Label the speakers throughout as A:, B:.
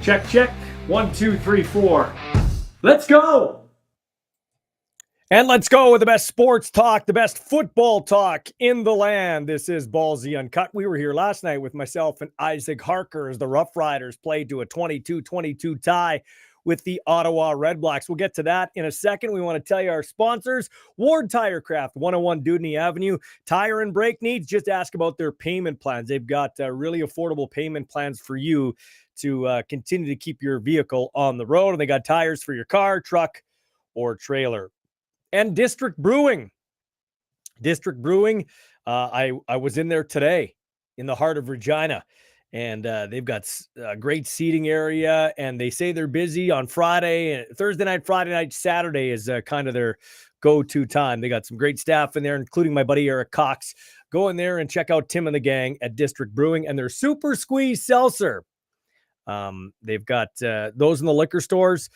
A: Check, check. 1, 2, 3, 4. Let's go!
B: And let's go with the best sports talk, the best football talk in the land. This is Ballsy Uncut. We were here last night with myself and Isaac Harker as the Rough Riders played to a 22-22 tie with the Ottawa Redblacks. We'll get to that in a second. We want to tell you our sponsors, Ward Tirecraft, 101 Dudney Avenue. Tire and brake needs, just ask about their payment plans. They've got really affordable payment plans for you to continue to keep your vehicle on the road. And they got tires for your car, truck, or trailer. And District Brewing. I was in there today in the heart of Regina, and they've got a great seating area, and they say they're busy on Friday, Thursday night, Friday night, Saturday is kind of their go-to time. They got some great staff in there, including my buddy Eric Cox. Go in there and check out Tim and the gang at District Brewing and their Super Squeeze Seltzer. They've got those in the liquor stores,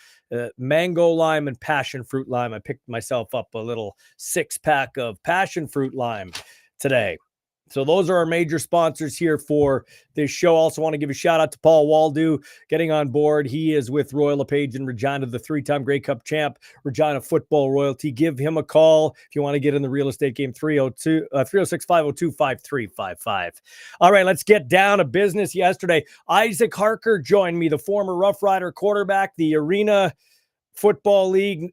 B: mango lime and passion fruit lime. I picked myself up a little 6-pack of passion fruit lime today. So those are our major sponsors here for this show. Also want to give a shout out to Paul Waldo getting on board. He is with Royal LePage in Regina, the 3-time Grey Cup champ, Regina football royalty. Give him a call if you want to get in the real estate game, 306-502-5355. All right, let's get down to business. Yesterday, Isaac Harker joined me, the former Rough Rider quarterback, the Arena Football League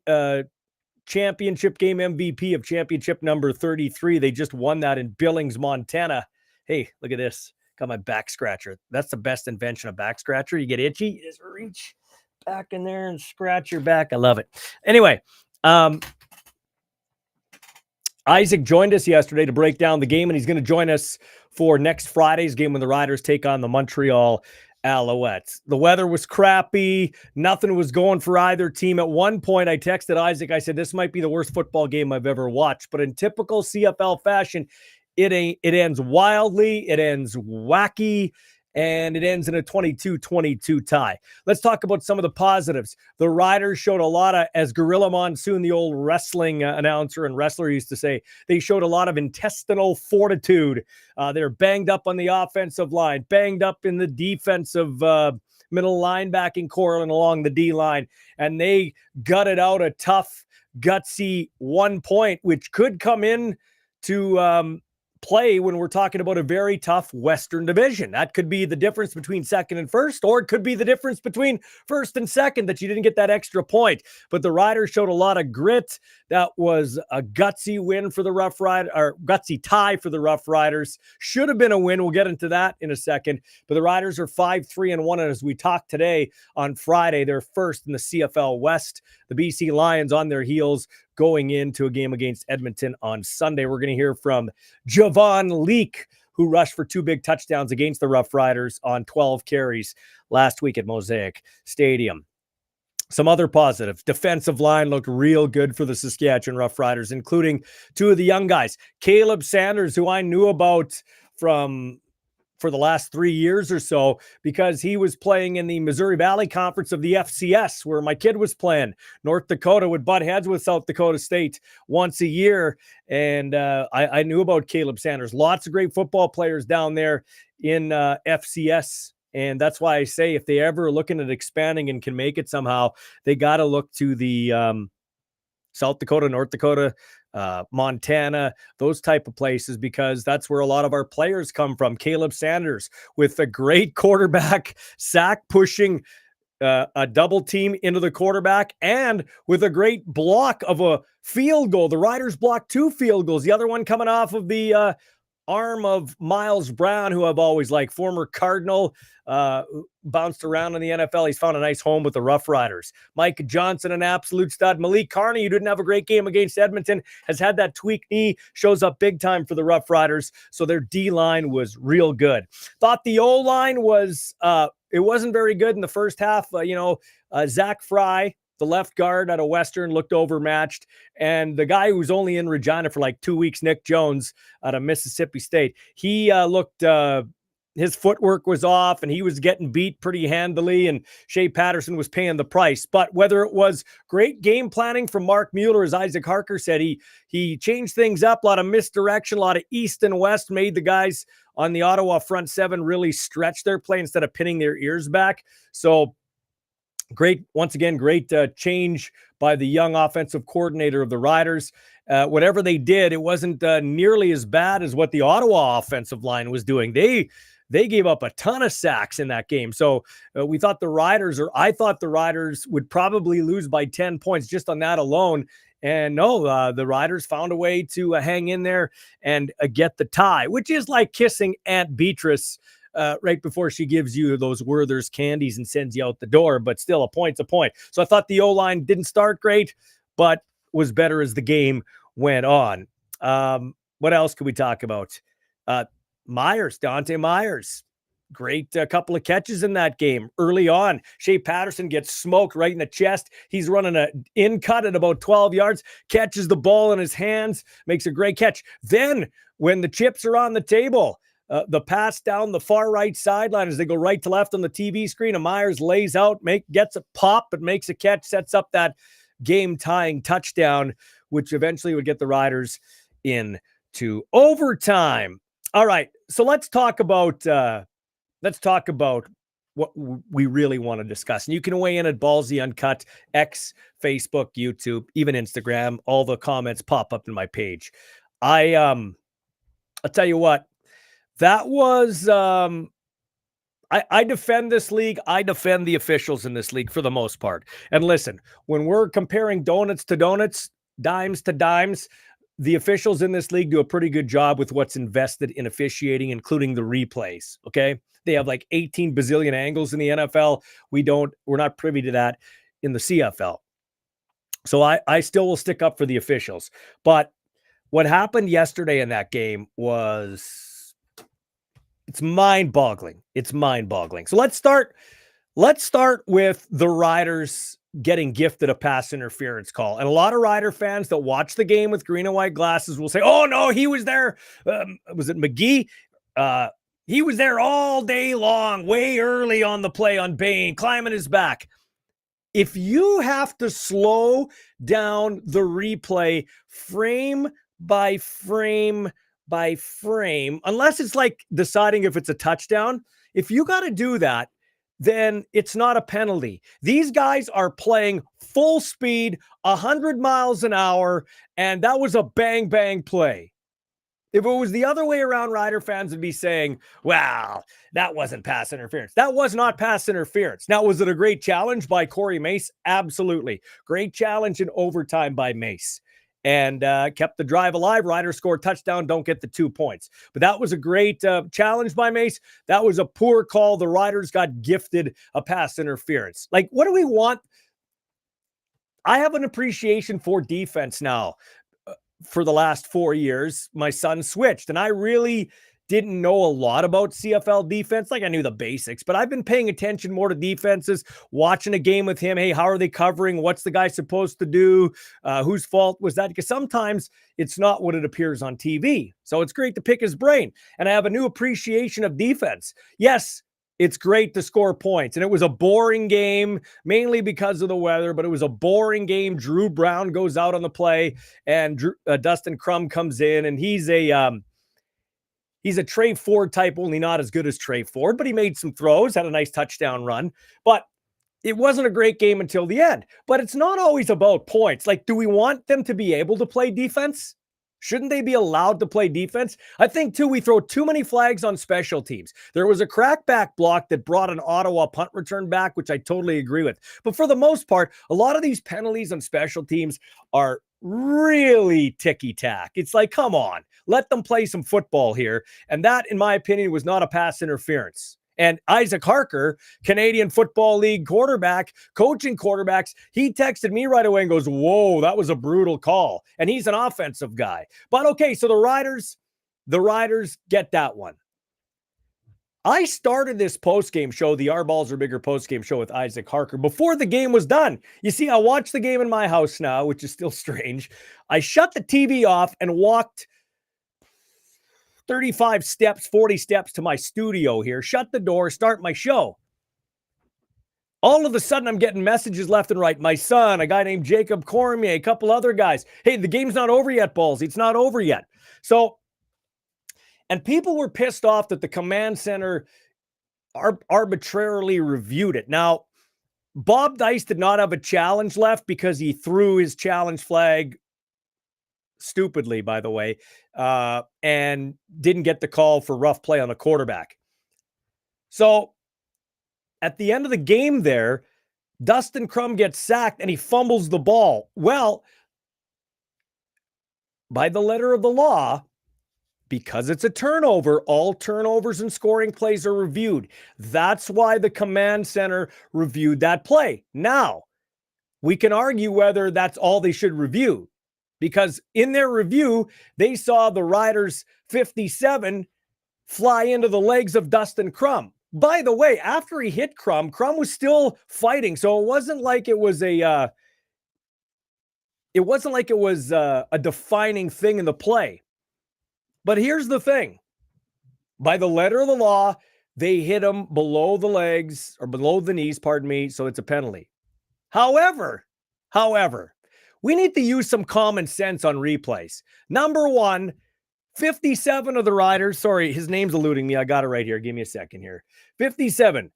B: championship game MVP of championship number 33. They just won that in Billings, Montana. Hey, look at this. Got my back scratcher. That's the best invention of back scratcher. You get itchy, you just reach back in there and scratch your back. I love it. Anyway, Isaac joined us yesterday to break down the game, and he's going to join us for next Friday's game when the Riders take on the Montreal Alouettes. The weather was crappy. Nothing was going for either team. At one point, I texted Isaac. I said, this might be the worst football game I've ever watched. But in typical CFL fashion, it ends wildly, it ends wacky, and it ends in a 22-22 tie. Let's talk about some of the positives. The Riders showed a lot of, as Gorilla Monsoon, the old wrestling announcer and wrestler used to say, they showed a lot of intestinal fortitude. They're banged up on the offensive line, banged up in the defensive middle linebacking core and along the D-line, and they gutted out a tough, gutsy 1 point, which could come in to play when we're talking about a very tough Western division. That could be the difference between second and first, or it could be the difference between first and second that you didn't get that extra point. But the Riders showed a lot of grit. That was a gutsy win for the Rough Riders, or gutsy tie for the Rough Riders. Should have been a win. We'll get into that in a second. But the Riders are 5-3-1, and as we talk today on Friday, they're first in the CFL West. The BC Lions on their heels going into a game against Edmonton on Sunday. We're going to hear from Javon Leake, who rushed for 2 big touchdowns against the Rough Riders on 12 carries last week at Mosaic Stadium. Some other positives. Defensive line looked real good for the Saskatchewan Rough Riders, including 2 of the young guys. Caleb Sanders, who I knew about for the last 3 years or so, because he was playing in the Missouri Valley Conference of the FCS, where my kid was playing. North Dakota would butt heads with South Dakota State once a year. And I knew about Caleb Sanders. Lots of great football players down there in FCS. And that's why I say if they ever are looking at expanding and can make it somehow, they got to look to the South Dakota, North Dakota, Montana, those type of places, because that's where a lot of our players come from. Caleb Sanders with a great quarterback sack pushing a double team into the quarterback, and with a great block of a field goal. The Riders blocked 2 field goals. The other one coming off of the arm of Miles Brown, who I've always liked, former Cardinal, bounced around in the NFL. He's found a nice home with the Rough Riders. Mike Johnson, an absolute stud. Malik Carney, who didn't have a great game against Edmonton, has had that tweaked knee, shows up big time for the Rough Riders. So their D-line was real good. Thought the O-line was, it wasn't very good in the first half. Zach Fry, the left guard out of Western, looked overmatched. And the guy who's only in Regina for like 2 weeks, Nick Jones out of Mississippi State, he looked, his footwork was off and he was getting beat pretty handily, and Shea Patterson was paying the price. But whether it was great game planning from Mark Mueller, as Isaac Harker said, he changed things up, a lot of misdirection, a lot of east and west, made the guys on the Ottawa front 7 really stretch their play instead of pinning their ears back. So Great, once again, great change by the young offensive coordinator of the Riders. Whatever they did, it wasn't nearly as bad as what the Ottawa offensive line was doing. They gave up a ton of sacks in that game. So I thought the Riders would probably lose by 10 points just on that alone. And no, the Riders found a way to hang in there and get the tie, which is like kissing Aunt Beatrice right before she gives you those Werther's candies and sends you out the door. But still, a point's a point. So I thought the O-line didn't start great, but was better as the game went on. What else could we talk about? Dante Myers. Great couple of catches in that game early on. Shea Patterson gets smoked right in the chest. He's running an in cut at about 12 yards, catches the ball in his hands, makes a great catch. Then when the chips are on the table, the pass down the far right sideline as they go right to left on the TV screen, and Myers lays out, gets a pop, but makes a catch, sets up that game-tying touchdown, which eventually would get the Riders into overtime. All right, so let's talk about what we really want to discuss. And you can weigh in at Ballsy Uncut, X, Facebook, YouTube, even Instagram. All the comments pop up in my page. I'll tell you what, that was I defend this league. I defend the officials in this league for the most part. And listen, when we're comparing donuts to donuts, dimes to dimes, the officials in this league do a pretty good job with what's invested in officiating, including the replays. Okay. They have like 18 bazillion angles in the NFL. We're not privy to that in the CFL. So I still will stick up for the officials. But what happened yesterday in that game it's mind-boggling. It's mind-boggling. So let's start with the Riders getting gifted a pass interference call. And a lot of Rider fans that watch the game with green and white glasses will say, oh, no, he was there. Was it McGee? He was there all day long, way early on the play on Bain, climbing his back. If you have to slow down the replay frame by frame by frame, unless it's like deciding if it's a touchdown, if you got to do that, then it's not a penalty. These guys are playing full speed, 100 miles an hour, and that was a bang, bang play. If it was the other way around, Rider fans would be saying, well, that wasn't pass interference. That was not pass interference. Now, was it a great challenge by Corey Mace? Absolutely. Great challenge in overtime by Mace. And kept the drive alive. Riders score touchdown, don't get the 2 points. But that was a great challenge by Mace. That was a poor call. The Riders got gifted a pass interference. Like, what do we want? I have an appreciation for defense now. For the last 4 years, my son switched, and I really didn't know a lot about CFL defense. Like, I knew the basics, but I've been paying attention more to defenses, watching a game with him. Hey, how are they covering? What's the guy supposed to do? Whose fault was that? Because sometimes it's not what it appears on TV. So it's great to pick his brain. And I have a new appreciation of defense. Yes, it's great to score points. And it was a boring game, mainly because of the weather, but it was a boring game. Drew Brown goes out on the play, and Dustin Crum comes in, and he's a Trey Ford type, only not as good as Trey Ford, but he made some throws, had a nice touchdown run. But it wasn't a great game until the end. But it's not always about points. Like, do we want them to be able to play defense? Shouldn't they be allowed to play defense? I think, too, we throw too many flags on special teams. There was a crackback block that brought an Ottawa punt return back, which I totally agree with. But for the most part, a lot of these penalties on special teams are really ticky-tack. It's like, come on, let them play some football here. And that, in my opinion, was not a pass interference. And Isaac Harker, Canadian Football League quarterback, coaching quarterbacks, he texted me right away and goes, whoa, that was a brutal call. And he's an offensive guy. But okay, so the Riders get that one. I started this postgame show, the Our Balls Are Bigger postgame show with Isaac Harker, before the game was done. You see, I watched the game in my house now, which is still strange. I shut the TV off and walked 35 steps, 40 steps to my studio here, shut the door, start my show. All of a sudden, I'm getting messages left and right. My son, a guy named Jacob Cormier, a couple other guys. Hey, the game's not over yet, Ballsy. It's not over yet. So, and people were pissed off that the command center arbitrarily reviewed it. Now, Bob Dice did not have a challenge left because he threw his challenge flag stupidly, by the way, and didn't get the call for rough play on the quarterback. So at the end of the game there, Dustin Crum gets sacked and he fumbles the ball. Well, by the letter of the law, because it's a turnover, all turnovers and scoring plays are reviewed. That's why the command center reviewed that play. Now, we can argue whether that's all they should review, because in their review, they saw the Riders 57 fly into the legs of Dustin Crum. By the way, after he hit Crum was still fighting, so it wasn't like it was a defining thing in the play. But here's the thing. By the letter of the law, they hit him below the legs, or below the knees, pardon me, so it's a penalty. However, we need to use some common sense on replays. Number one, 57 of the Riders, sorry, his name's eluding me. I got it right here. Give me a second here. 57,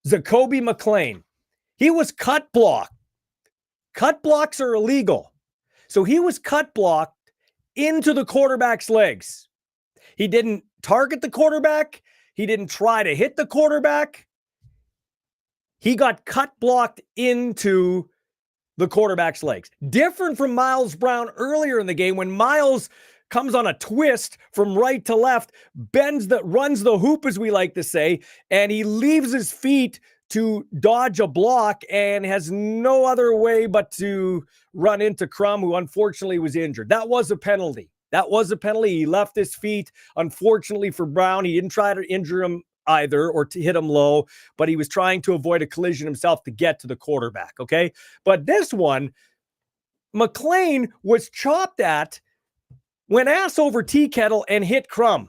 B: Zacoby McLean. He was cut blocked. Cut blocks are illegal. So he was cut blocked into the quarterback's legs. He didn't target the quarterback. He didn't try to hit the quarterback. He got cut blocked into the quarterback's legs. Different from Miles Brown earlier in the game when Miles comes on a twist from right to left, runs the hoop, as we like to say, and he leaves his feet to dodge a block and has no other way but to run into Crum, who unfortunately was injured. That was a penalty. He left his feet. Unfortunately for Brown, he didn't try to injure him either or to hit him low, but he was trying to avoid a collision himself to get to the quarterback, okay? But this one, McLean was chopped at, went ass over tea kettle and hit Crum.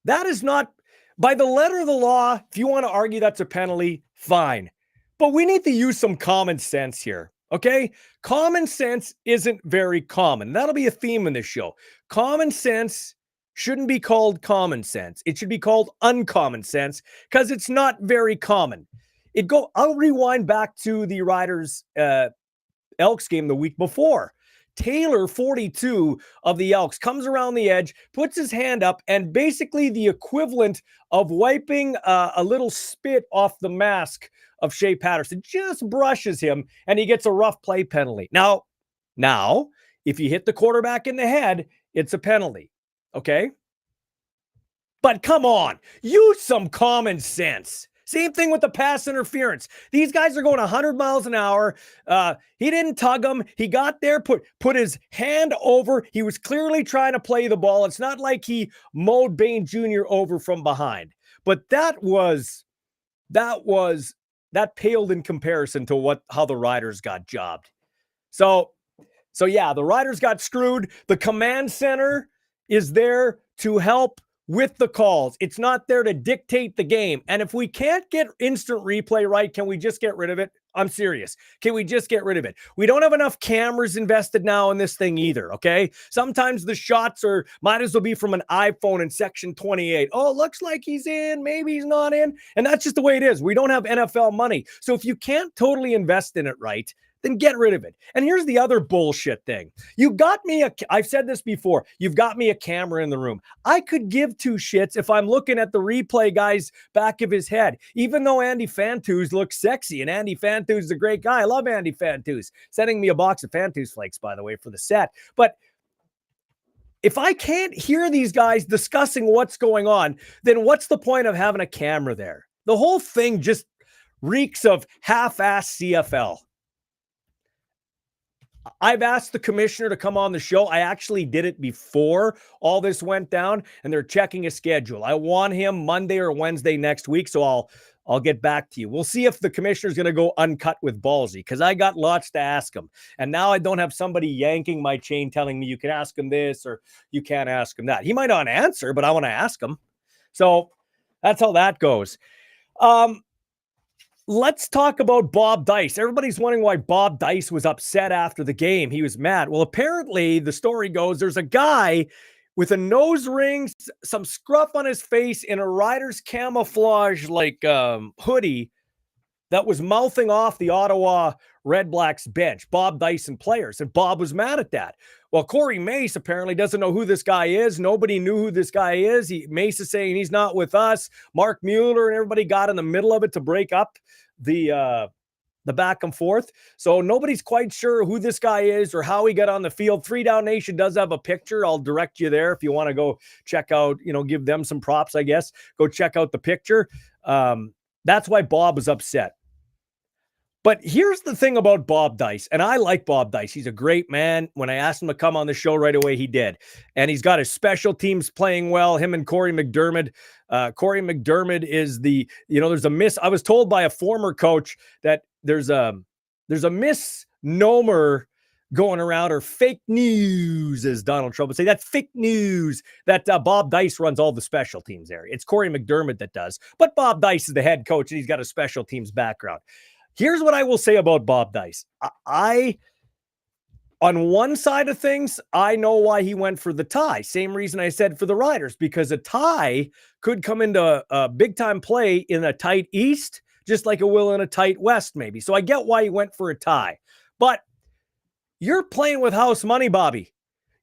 B: That is not, by the letter of the law, if you want to argue that's a penalty, fine. But we need to use some common sense here, okay? Common sense isn't very common. That'll be a theme in this show. Common sense shouldn't be called common sense. It should be called uncommon sense because it's not very common. I'll rewind back to the Riders Elks game the week before. Taylor, 42 of the Elks, comes around the edge, puts his hand up, and basically the equivalent of wiping a little spit off the mask of Shea Patterson, just brushes him, and he gets a rough play penalty. Now, if you hit the quarterback in the head, it's a penalty, okay? But come on, use some common sense. Same thing with the pass interference. These guys are going 100 miles an hour. He didn't tug him. He got there, put his hand over. He was clearly trying to play the ball. It's not like he mowed Bain Jr. over from behind. But that paled in comparison to how the Riders got jobbed. So yeah, the Riders got screwed. The command center is there to help with the calls. It's not there to dictate the game. And if we can't get instant replay right, can we just get rid of it? I'm serious. Can we just get rid of it? We don't have enough cameras invested now in this thing either, okay? Sometimes the shots might as well be from an iPhone in section 28. Oh, it looks like he's in, maybe he's not in. And that's just the way it is. We don't have NFL money. So if you can't totally invest in it right, then get rid of it. And here's the other bullshit thing. I've said this before, you've got me a camera in the room. I could give two shits if I'm looking at the replay guy's back of his head, even though Andy Fantuz looks sexy, and Andy Fantuz is a great guy. I love Andy Fantuz. Sending me a box of Fantuz flakes, by the way, for the set. But if I can't hear these guys discussing what's going on, then what's the point of having a camera there? The whole thing just reeks of half-ass CFL. I've asked the commissioner to come on the show. I actually did it before all this went down, and they're checking a schedule. I want him Monday or Wednesday next week, so I'll get back to you. We'll see if the commissioner's going to go uncut with Ballsy, because I got lots to ask him. And now I don't have somebody yanking my chain telling me you can ask him this or you can't ask him that. He might not answer, but I want to ask him. So that's how that goes. Let's talk about Bob Dice. Everybody's wondering why Bob Dice was upset after the game. He was mad. Well, apparently the story goes there's a guy with a nose ring, some scruff on his face, in a Riders camouflage hoodie that was mouthing off the Ottawa Red Blacks bench, Bob Dyson players, and Bob was mad at that. Well, Corey Mace apparently doesn't know who this guy is. Nobody knew who this guy is. Mace is saying he's not with us. Mark Mueller and everybody got in the middle of it to break up the back and forth. So nobody's quite sure who this guy is or how he got on the field. 3 Down Nation does have a picture. I'll direct you there if you want to go check out, give them some props, I guess. Go check out the picture. That's why Bob was upset. But here's the thing about Bob Dice, and I like Bob Dice. He's a great man. When I asked him to come on the show right away, he did. And he's got his special teams playing well, him and Corey McDermott. Corey McDermott is there's a miss. I was told by a former coach that there's a misnomer going around, or fake news, as Donald Trump would say. That's fake news that Bob Dice runs all the special teams area. It's Corey McDermott that does. But Bob Dice is the head coach, and he's got a special teams background. Here's what I will say about Bob Dice. I on one side of things, I know why he went for the tie. Same reason I said for the Riders, because a tie could come into a big-time play in a tight East, just like it will in a tight West, maybe. So I get why he went for a tie. But you're playing with house money, Bobby.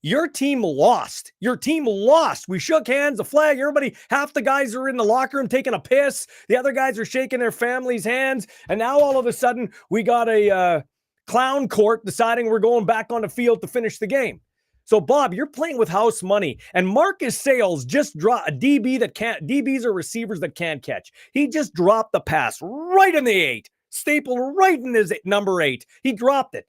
B: Your team lost. Your team lost. We shook hands, the flag, everybody, half the guys are in the locker room taking a piss. The other guys are shaking their families' hands. And now all of a sudden, we got a clown court deciding we're going back on the field to finish the game. So, Bob, you're playing with house money. And Marcus Sales just dropped a DB that can't, DBs are receivers that can't catch. He just dropped the pass right in the 8. Stapled right in his number 8. He dropped it.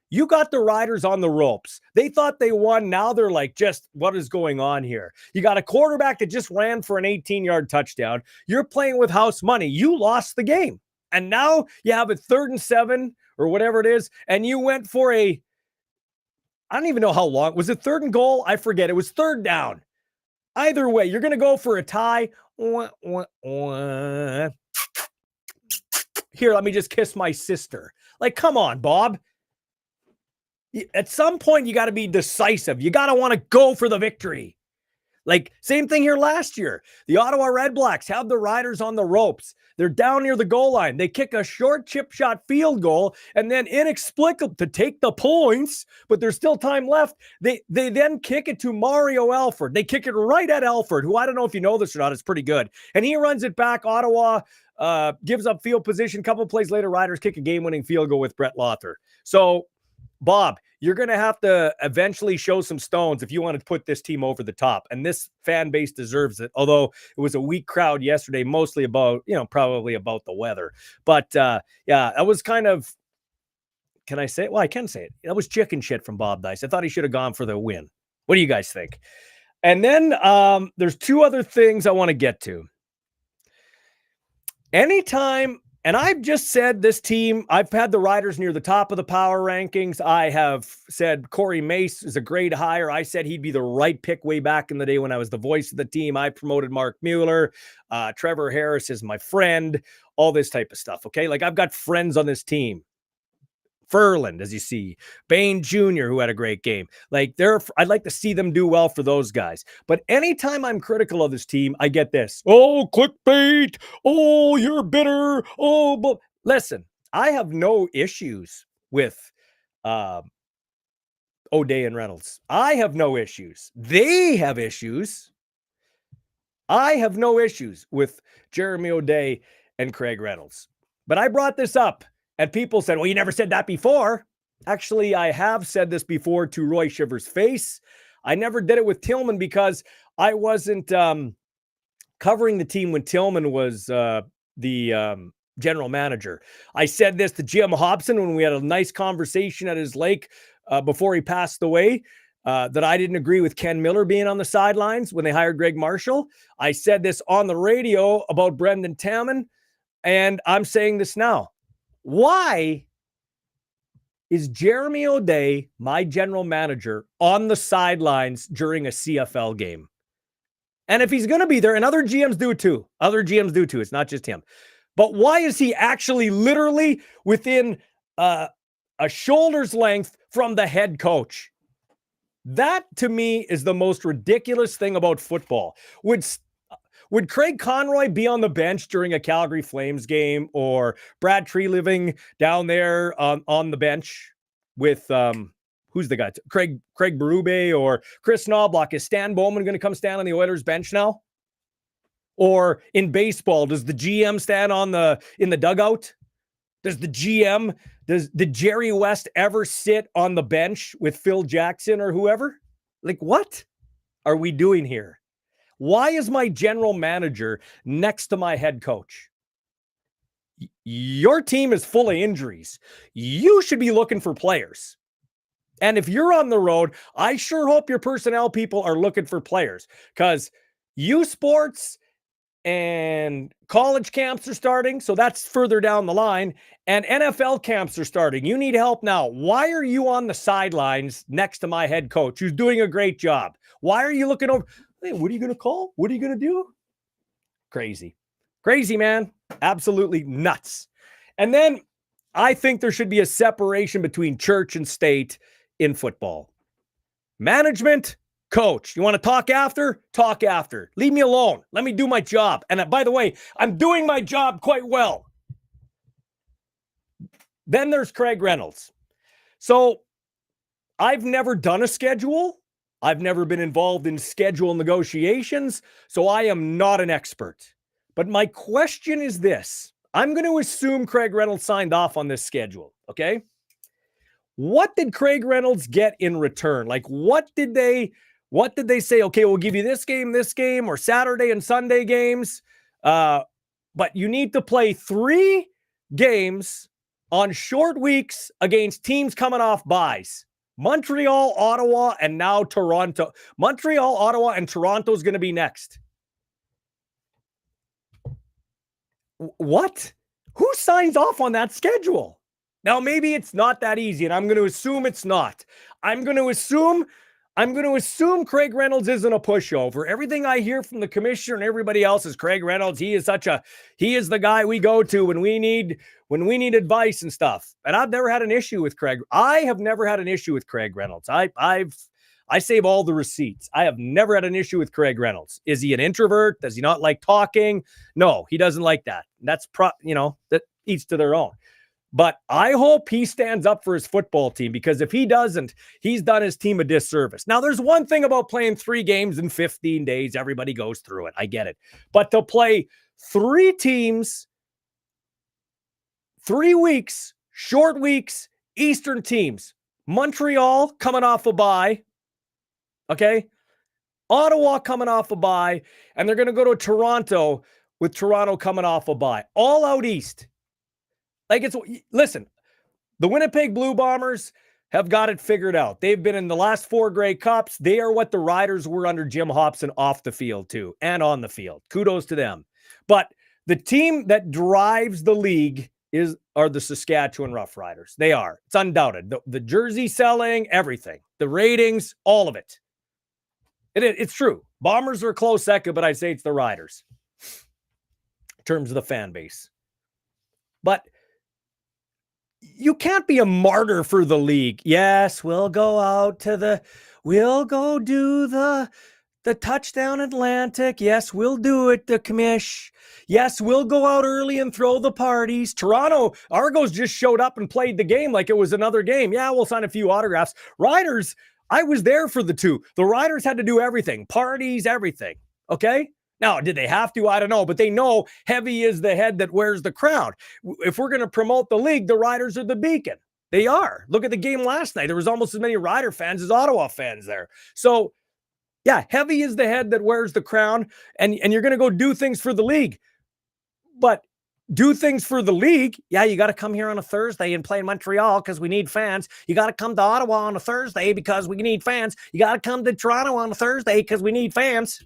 B: You got the Riders on the ropes. They thought they won. Now they're like, just what is going on here? You got a quarterback that just ran for an 18-yard touchdown. You're playing with house money. You lost the game. And now you have it 3rd and 7 or whatever it is. And you went for I don't even know how long. Was it 3rd and goal? I forget. It was 3rd down. Either way, you're going to go for a tie. Here, let me just kiss my sister. Like, come on, Bob. At some point, you got to be decisive. You got to want to go for the victory. Like, same thing here last year. The Ottawa Red Blacks have the Riders on the ropes. They're down near the goal line. They kick a short chip shot field goal, and then inexplicable to take the points, but there's still time left. They then kick it to Mario Alford. They kick it right at Alford, who I don't know if you know this or not. It's pretty good. And he runs it back. Ottawa gives up field position. A couple of plays later, Riders kick a game-winning field goal with Brett Lothar. So, Bob, you're going to have to eventually show some stones if you want to put this team over the top. And this fan base deserves it. Although it was a weak crowd yesterday, mostly about, probably about the weather. But yeah, that was kind of, can I say it? Well, I can say it. That was chicken shit from Bob Dice. I thought he should have gone for the win. What do you guys think? And then there's 2 other things I want to get to. Anytime. And I've just said this team, I've had the Riders near the top of the power rankings. I have said Corey Mace is a great hire. I said he'd be the right pick way back in the day when I was the voice of the team. I promoted Mark Mueller. Trevor Harris is my friend. All this type of stuff, okay? Like, I've got friends on this team. Furland, as you see, Bain Jr., who had a great game. Like, I'd like to see them do well for those guys. But anytime I'm critical of this team, I get this. Oh, clickbait. Oh, you're bitter. Oh, but listen, I have no issues with O'Day and Reynolds. I have no issues. They have issues. I have no issues with Jeremy O'Day and Craig Reynolds. But I brought this up. And people said, well, you never said that before. Actually, I have said this before to Roy Shiver's face. I never did it with Tillman because I wasn't covering the team when Tillman was the general manager. I said this to Jim Hobson when we had a nice conversation at his lake before he passed away, that I didn't agree with Ken Miller being on the sidelines when they hired Greg Marshall. I said this on the radio about Brendan Taman, and I'm saying this now. Why is Jeremy O'Day, my general manager, on the sidelines during a CFL game? And if he's going to be there, and other GMs do too. It's not just him. But why is he actually literally within a shoulder's length from the head coach? That, to me, is the most ridiculous thing about football. would Craig Conroy be on the bench during a Calgary Flames game, or Brad Tree living down there on the bench with who's the guy? Craig Berube or Chris Knobloch? Is Stan Bowman going to come stand on the Oilers bench now? Or in baseball, does the GM stand in the dugout? Did Jerry West ever sit on the bench with Phil Jackson or whoever? Like, what are we doing here? Why is my general manager next to my head coach? Your team is full of injuries. You should be looking for players. And if you're on the road, I sure hope your personnel people are looking for players, because U Sports and college camps are starting, so that's further down the line, and NFL camps are starting. You need help now. Why are you on the sidelines next to my head coach, who's doing a great job? Why are you looking over? Hey, what are you going to call? What are you going to do? Crazy, man. Absolutely nuts. And then I think there should be a separation between church and state in football. Management, coach. You want to talk after? Talk after. Leave me alone. Let me do my job. And by the way, I'm doing my job quite well. Then there's Craig Reynolds. So I've never done a schedule. I've never been involved in schedule negotiations, so I am not an expert. But my question is this. I'm going to assume Craig Reynolds signed off on this schedule, okay? What did Craig Reynolds get in return? Like, what did they say? Okay, we'll give you this game, or Saturday and Sunday games. But you need to play 3 games on short weeks against teams coming off buys. Montreal, Ottawa, and now Toronto. Montreal, Ottawa, and Toronto is going to be next. What? Who signs off on that schedule? Now, maybe it's not that easy, and I'm going to assume it's not. I'm going to assume Craig Reynolds isn't a pushover. Everything I hear from the commissioner and everybody else is Craig Reynolds. He is the guy we go to when we need advice and stuff. And I've never had an issue with Craig. I have never had an issue with Craig Reynolds. I save all the receipts. I have never had an issue with Craig Reynolds. Is he an introvert? Does he not like talking? No, he doesn't like that. That's that each to their own. But I hope he stands up for his football team, because if he doesn't, he's done his team a disservice. Now, there's one thing about playing 3 games in 15 days. Everybody goes through it. I get it. But to play 3 teams, 3 weeks, short weeks, Eastern teams, Montreal coming off a bye, okay? Ottawa coming off a bye, and they're going to go to Toronto with Toronto coming off a bye. All out East. Listen, the Winnipeg Blue Bombers have got it figured out. They've been in the last 4 Grey Cups. They are what the Riders were under Jim Hopson off the field too, and on the field. Kudos to them. But the team that drives the league are the Saskatchewan Roughriders. They are. It's undoubted. The jersey selling, everything, the ratings, all of it. It's true. Bombers are a close second, but I'd say it's the Riders in terms of the fan base. But you can't be a martyr for the league. Yes, we'll go do the touchdown Atlantic. Yes, we'll do it, the commish. Yes, we'll go out early and throw the parties. Toronto Argos just showed up and played the game like it was another game. Yeah, we'll sign a few autographs. Riders, I was there for the 2. The Riders had to do everything. Parties, everything. Okay? Now, did they have to? I don't know, but they know heavy is the head that wears the crown. If we're going to promote the league, the Riders are the beacon. They are. Look at the game last night. There was almost as many Rider fans as Ottawa fans there. So, yeah, heavy is the head that wears the crown, and you're going to go do things for the league. But do things for the league, yeah, you got to come here on a Thursday and play in Montreal because we need fans. You got to come to Ottawa on a Thursday because we need fans. You got to come to Toronto on a Thursday because we need fans.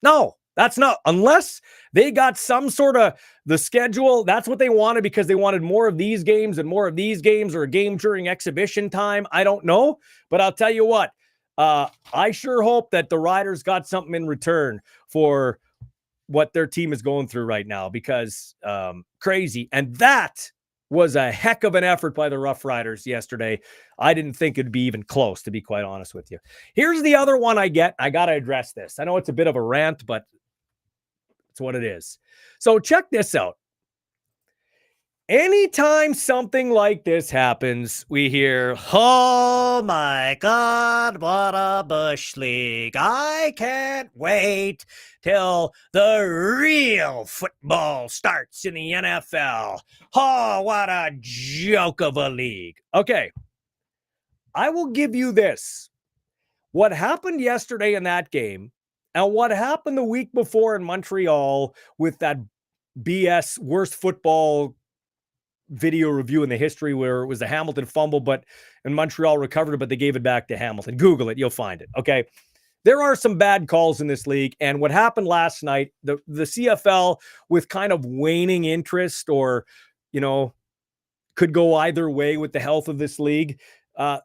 B: No. That's not, unless they got some sort of the schedule. That's what they wanted, because they wanted more of these games and more of these games, or a game during exhibition time. I don't know, but I'll tell you what, I sure hope that the Riders got something in return for what their team is going through right now, because crazy. And that was a heck of an effort by the Rough Riders yesterday. I didn't think it'd be even close, to be quite honest with you. Here's the other one I get. I got to address this. I know it's a bit of a rant, but That's what it is. So check this out. Anytime something like this happens, we hear, oh my God, what a Bush League. I can't wait till the real football starts in the NFL. Oh, what a joke of a league. Okay, I will give you this. What happened yesterday in that game and what happened the week before in Montreal with that BS worst football video review in the history where it was a Hamilton fumble, but in Montreal recovered it, but they gave it back to Hamilton. Google it, you'll find it. Okay. There are some bad calls in this league. And what happened last night, the CFL with kind of waning interest or, could go either way with the health of this league.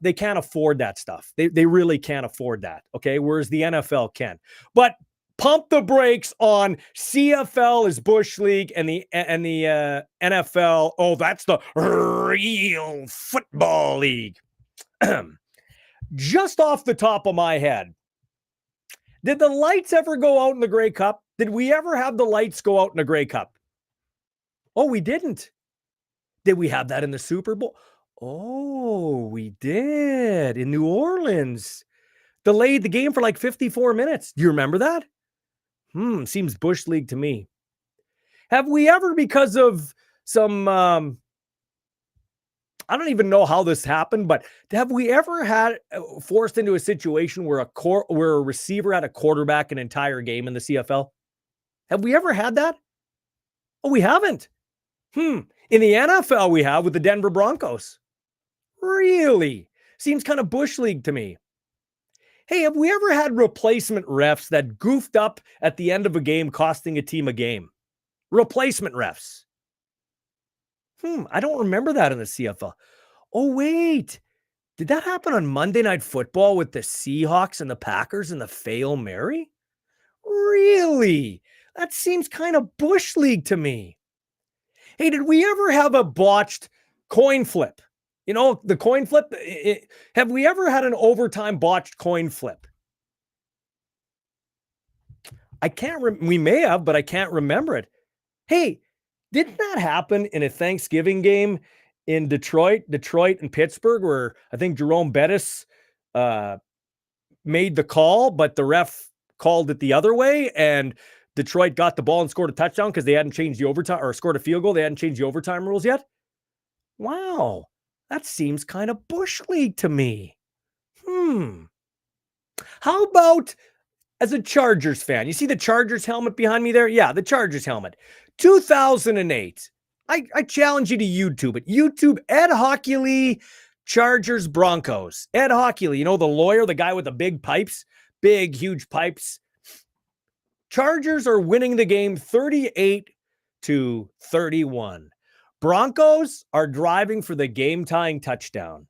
B: They can't afford that stuff. They really can't afford that. Okay. Whereas the NFL can, but pump the brakes on CFL is Bush League and the NFL. Oh, that's the real football league. Just off the top of my head, did the lights ever go out in the Grey Cup? Did we ever have the lights go out in the Grey Cup? Oh, we didn't. Did we have that in the Super Bowl? Oh, we did in New Orleans. Delayed the game for like 54 minutes. Do you remember that? Seems Bush League to me. Have we ever, because of some, I don't even know how this happened, but have we ever had forced into a situation where a receiver had a quarterback an entire game in the CFL? Have we ever had that? Oh, we haven't. In the NFL, we have with the Denver Broncos. Really? Seems kind of Bush League to me. Hey, have we ever had replacement refs that goofed up at the end of a game, costing a team a game? Replacement refs. I don't remember that in the CFL. Oh, wait. Did that happen on Monday Night Football with the Seahawks and the Packers and the Fail Mary? Really? That seems kind of Bush League to me. Hey, did we ever have a botched coin flip? The coin flip, have we ever had an overtime botched coin flip? We may have, but I can't remember it. Hey, didn't that happen in a Thanksgiving game in Detroit and Pittsburgh, where I think Jerome Bettis made the call, but the ref called it the other way, and Detroit got the ball and scored a touchdown because they hadn't changed the overtime, or scored a field goal. They hadn't changed the overtime rules yet. Wow. That seems kind of Bush League to me. How about as a Chargers fan? You see the Chargers helmet behind me there? Yeah, the Chargers helmet. 2008. I challenge you to YouTube it. YouTube Ed Hockley, Chargers Broncos. Ed Hockley, the lawyer, the guy with the big pipes, big, huge pipes. Chargers are winning the game 38-31. Broncos are driving for the game-tying touchdown.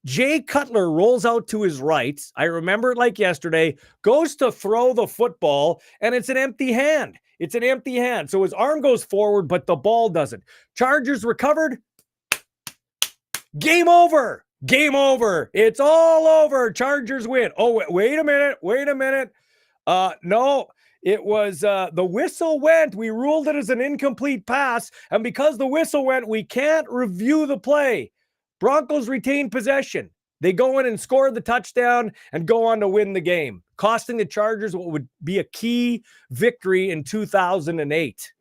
B: Jay Cutler rolls out to his right. I remember it like yesterday. Goes to throw the football, and it's an empty hand. So his arm goes forward, but the ball doesn't. Chargers recovered. Game over. It's all over. Chargers win. Oh, wait a minute. No. It was the whistle went. We ruled it as an incomplete pass. And because the whistle went, we can't review the play. Broncos retain possession. They go in and score the touchdown and go on to win the game, costing the Chargers what would be a key victory in 2008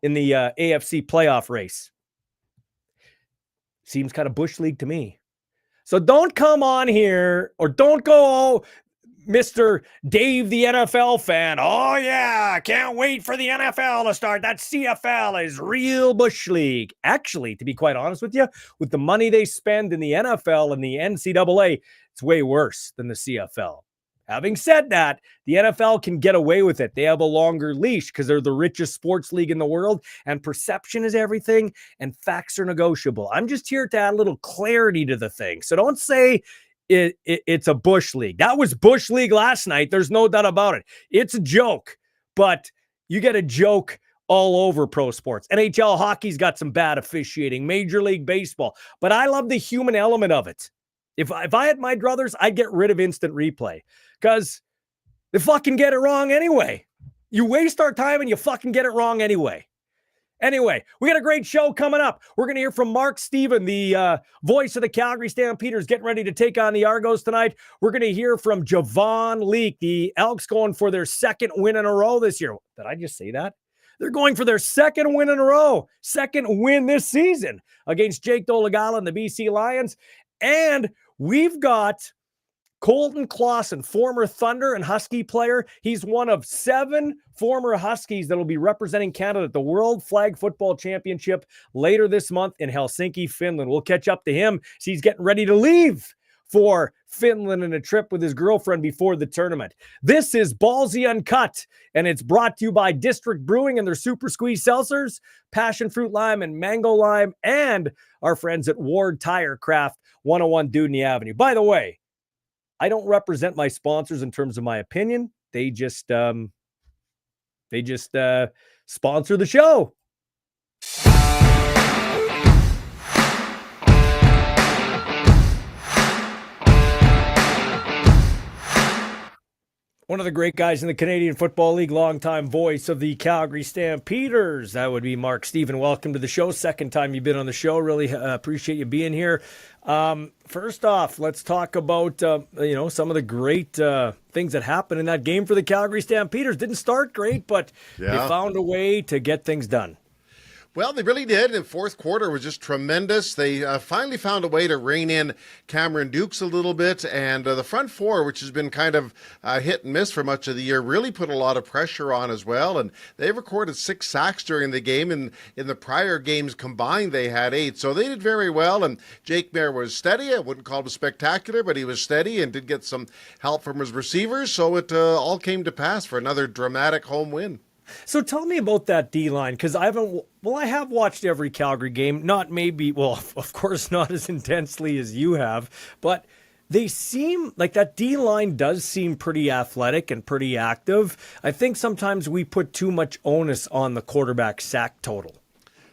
B: in the AFC playoff race. Seems kind of Bush League to me. So don't come on here, or don't go, Mr. Dave, the NFL fan. Oh, yeah, can't wait for the NFL to start. That CFL is real Bush League. Actually, to be quite honest with you, with the money they spend in the NFL and the NCAA, it's way worse than the CFL. Having said that, the NFL can get away with it. They have a longer leash because they're the richest sports league in the world, and perception is everything, and facts are negotiable. I'm just here to add a little clarity to the thing. So don't say it's a Bush League. That was Bush League last night. There's no doubt about it. It's a joke, but you get a joke all over pro sports. NHL hockey's got some bad officiating, Major League Baseball, but I love the human element of it. If I had my druthers, I'd get rid of instant replay because they fucking get it wrong anyway. You waste our time and you fucking get it wrong anyway. Anyway, we got a great show coming up. We're going to hear from Mark Steven, the voice of the Calgary Stampeders, getting ready to take on the Argos tonight. We're going to hear from Javon Leake, the Elks going for their second win in a row this year. Did I just say that? They're going for their second win in a row, second win this season against Jake Dolegala and the BC Lions. And we've got Colton Clausen, former Thunder and Husky player. He's one of 7 former Huskies that will be representing Canada at the World Flag Football Championship later this month in Helsinki, Finland. We'll catch up to him. So he's getting ready to leave for Finland and a trip with his girlfriend before the tournament. This is Ballsy Uncut, and it's brought to you by District Brewing and their Super Squeeze Seltzers, Passion Fruit Lime and Mango Lime, and our friends at Ward Tire Craft, 101 Dudney Avenue. By the way, I don't represent my sponsors in terms of my opinion. They just sponsor the show. One of the great guys in the Canadian Football League, longtime voice of the Calgary Stampeders. That would be Mark Steven. Welcome to the show. Second time you've been on the show. Really appreciate you being here. First off, let's talk about some of the great things that happened in that game for the Calgary Stampeders. Didn't start great, but they found a way to get things done.
C: Well, they really did. The fourth quarter was just tremendous. They finally found a way to rein in Cameron Dukes a little bit, and the front four, which has been kind of hit and miss for much of the year, really put a lot of pressure on as well. And they recorded 6 sacks during the game, and in the prior games combined, they had 8. So they did very well, and Jake Mayer was steady. I wouldn't call him spectacular, but he was steady and did get some help from his receivers. So it all came to pass for another dramatic home win.
B: So tell me about that D-line, because I have watched every Calgary game, of course not as intensely as you have, but they seem like that D-line does seem pretty athletic and pretty active. I think sometimes we put too much onus on the quarterback sack total.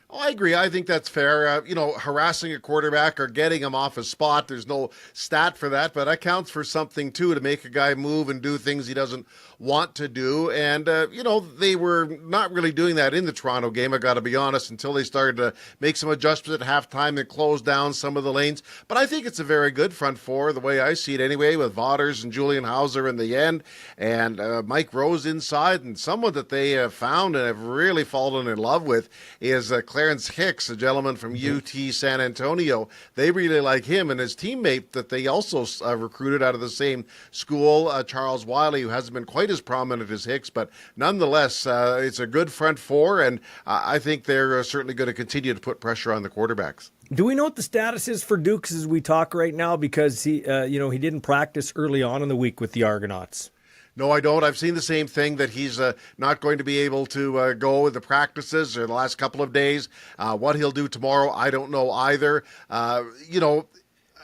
C: Oh, I agree. I think that's fair. Harassing a quarterback or getting him off his spot, there's no stat for that, but that counts for something too, to make a guy move and do things he doesn't want to do. And, they were not really doing that in the Toronto game, I got to be honest, until they started to make some adjustments at halftime and close down some of the lanes. But I think it's a very good front four, the way I see it anyway, with Vaughters and Julian Hauser in the end, and Mike Rose inside. And someone that they have found and have really fallen in love with is Clarence Hicks, a gentleman from UT San Antonio. They really like him, and his teammate that they also recruited out of the same school, Charles Wiley, who hasn't been quite as prominent as Hicks, but nonetheless, it's a good front four, and I think they're certainly going to continue to put pressure on the quarterbacks.
B: Do we know what the status is for Dukes as we talk right now? Because he didn't practice early on in the week with the Argonauts.
C: No, I don't. I've seen the same thing, that he's not going to be able to go with the practices or the last couple of days. What he'll do tomorrow, I don't know either.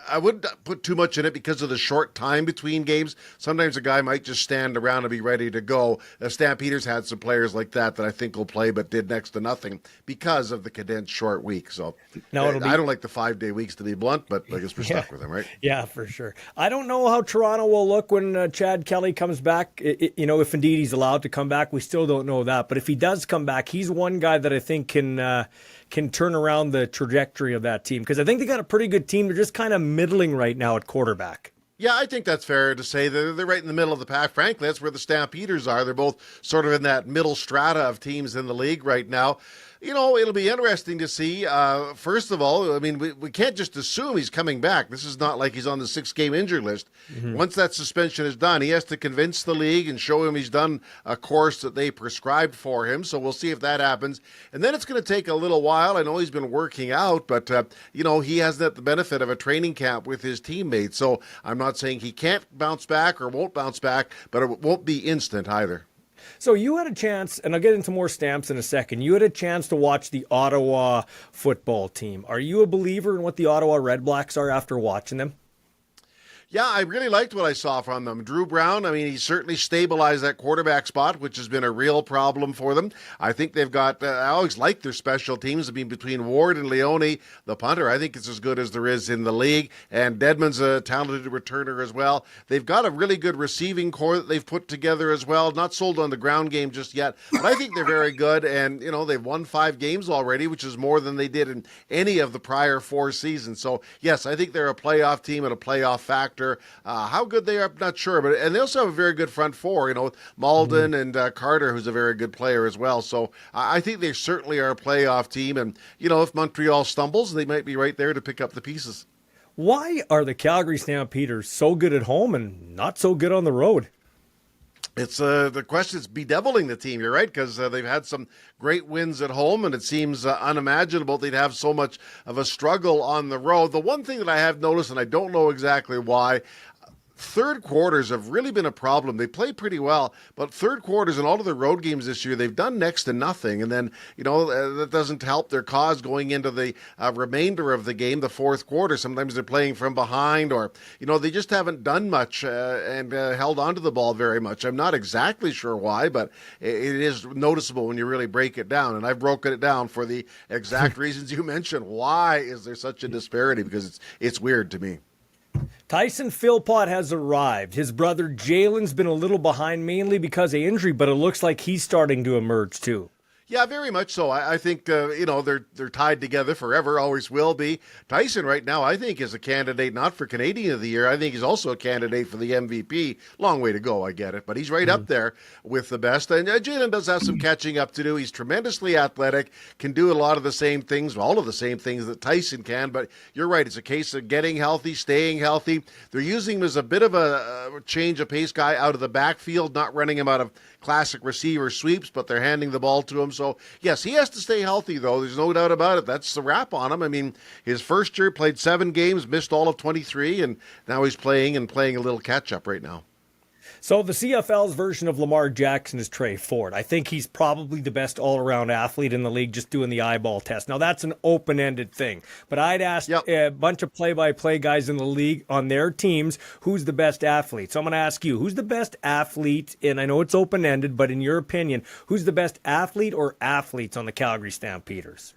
C: I wouldn't put too much in it because of the short time between games. Sometimes a guy might just stand around and be ready to go. The Stampeders had some players like that I think will play, but did next to nothing because of the condensed short week. So I don't like the 5-day weeks, to be blunt, but I guess we're stuck with them, right?
B: Yeah, for sure. I don't know how Toronto will look when Chad Kelly comes back. If indeed he's allowed to come back, we still don't know that. But if he does come back, he's one guy that I think can turn around the trajectory of that team, because I think they got a pretty good team. They're just kind of middling right now at quarterback.
C: Yeah, I think that's fair to say. They're right in the middle of the pack. Frankly, that's where the Stampeders are. They're both sort of in that middle strata of teams in the league right now. It'll be interesting to see. First of all, I mean, we can't just assume he's coming back. This is not like he's on the 6-game injured list. Mm-hmm. Once that suspension is done, he has to convince the league and show him he's done a course that they prescribed for him. So we'll see if that happens. And then it's going to take a little while. I know he's been working out, but, he hasn't had the benefit of a training camp with his teammates. So I'm not saying he can't bounce back or won't bounce back, but it won't be instant either.
B: So you had a chance, and I'll get into more Stamps in a second, you had a chance to watch the Ottawa football team. Are you a believer in what the Ottawa Red Blacks are after watching them?
C: Yeah, I really liked what I saw from them. Drew Brown, I mean, he certainly stabilized that quarterback spot, which has been a real problem for them. I think they've got, I always like their special teams. I mean, between Ward and Leone, the punter, I think it's as good as there is in the league. And Dedmon's a talented returner as well. They've got a really good receiving core that they've put together as well. Not sold on the ground game just yet, but I think they're very good. And, they've won 5 games already, which is more than they did in any of the prior 4 seasons. So, yes, I think they're a playoff team and a playoff factor. How good they are, I'm not sure, and they also have a very good front four. Malden and Carter, who's a very good player as well. So I think they certainly are a playoff team. And if Montreal stumbles, they might be right there to pick up the pieces.
B: Why are the Calgary Stampeders so good at home and not so good on the road?
C: It's the question is bedeviling the team. You're right, because they've had some great wins at home, and it seems unimaginable they'd have so much of a struggle on the road. The one thing that I have noticed, and I don't know exactly why, third quarters have really been a problem. They play pretty well, but third quarters in all of their road games this year, they've done next to nothing. And then, that doesn't help their cause going into the remainder of the game, the fourth quarter. Sometimes they're playing from behind, or, they just haven't done much and held onto the ball very much. I'm not exactly sure why, but it is noticeable when you really break it down. And I've broken it down for the exact reasons you mentioned. Why is there such a disparity? Because it's weird to me.
B: Tyson Philpott has arrived. His brother Jalen's been a little behind, mainly because of injury, but it looks like he's starting to emerge too.
C: Yeah, very much so. I think, they're tied together forever, always will be. Tyson right now, I think, is a candidate not for Canadian of the Year. I think he's also a candidate for the MVP. Long way to go, I get it. But he's right up there with the best. And Jalen does have some catching up to do. He's tremendously athletic, can do a lot of the same things, all of the same things that Tyson can. But you're right, it's a case of getting healthy, staying healthy. They're using him as a bit of a change of pace guy out of the backfield, not running him out of classic receiver sweeps, but they're handing the ball to him. So, yes, he has to stay healthy, though. There's no doubt about it. That's the wrap on him. I mean, his first year played 7 games, missed all of 23, and now he's playing a little catch-up right now.
B: So the CFL's version of Lamar Jackson is Trey Ford. I think he's probably the best all-around athlete in the league, just doing the eyeball test. Now, that's an open-ended thing. But I'd ask a bunch of play-by-play guys in the league on their teams, who's the best athlete? So I'm going to ask you, who's the best athlete? And I know it's open-ended, but in your opinion, who's the best athlete or athletes on the Calgary Stampeders?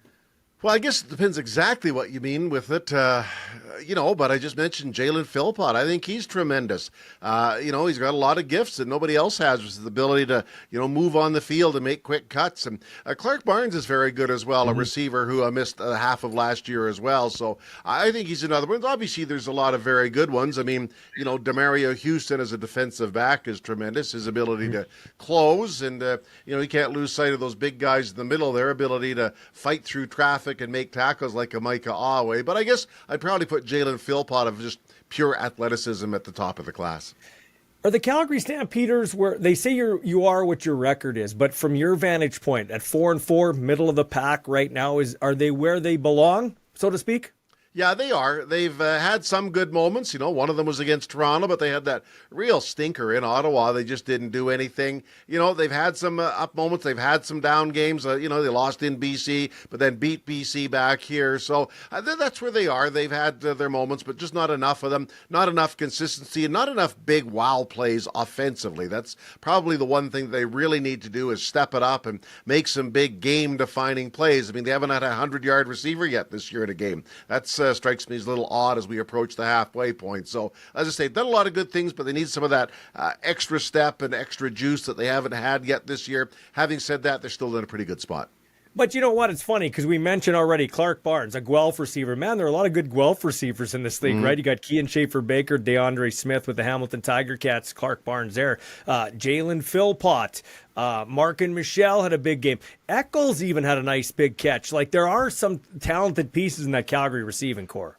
C: Well, I guess it depends exactly what you mean with it, but I just mentioned Jalen Philpott. I think he's tremendous. He's got a lot of gifts that nobody else has, which is the ability to, move on the field and make quick cuts. And Clark Barnes is very good as well, a receiver who missed half of last year as well. So I think he's another one. Obviously, there's a lot of very good ones. I mean, Demario Houston as a defensive back is tremendous. His ability to close and, he can't lose sight of those big guys in the middle, their ability to fight through traffic and make tackles like a Micah Awe. But I guess I'd probably put Jalen Philpott of just pure athleticism at the top of the class.
B: Are the Calgary Stampeders where they say you are what your record is, but from your vantage point at 4-4, middle of the pack right now, are they where they belong, so to speak?
C: Yeah, they are. They've had some good moments. One of them was against Toronto, but they had that real stinker in Ottawa. They just didn't do anything. They've had some up moments. They've had some down games. They lost in BC, but then beat BC back here. So that's where they are. They've had their moments, but just not enough of them. Not enough consistency and not enough big wow plays offensively. That's probably the one thing they really need to do is step it up and make some big game-defining plays. I mean, they haven't had a 100-yard receiver yet this year in a game. That's strikes me as a little odd as we approach the halfway point. So, as I say, done a lot of good things, but they need some of that extra step and extra juice that they haven't had yet this year. Having said that, they're still in a pretty good spot.
B: But you know what? It's funny because we mentioned already Clark Barnes, a Guelph receiver. Man, there are a lot of good Guelph receivers in this league, right? You got Kean Schaefer-Baker, DeAndre Smith with the Hamilton Tiger Cats, Clark Barnes there. Jalen Philpott, Mark and Michelle had a big game. Eccles even had a nice big catch. Like, there are some talented pieces in that Calgary receiving core.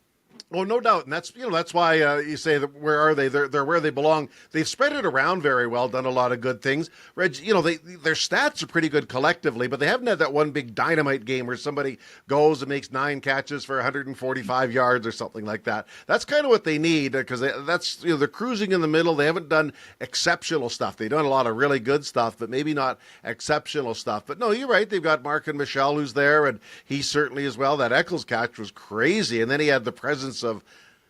C: Oh, no doubt, and that's why you say that where are they? They're where they belong. They've spread it around very well, done a lot of good things. Reg, their stats are pretty good collectively, but they haven't had that one big dynamite game where somebody goes and makes 9 catches for 145 yards or something like that. That's kind of what they need because they're cruising in the middle. They haven't done exceptional stuff. They've done a lot of really good stuff, but maybe not exceptional stuff. But no, you're right. They've got Mark and Michelle who's there, and he certainly as well. That Eccles catch was crazy, and then he had the presence of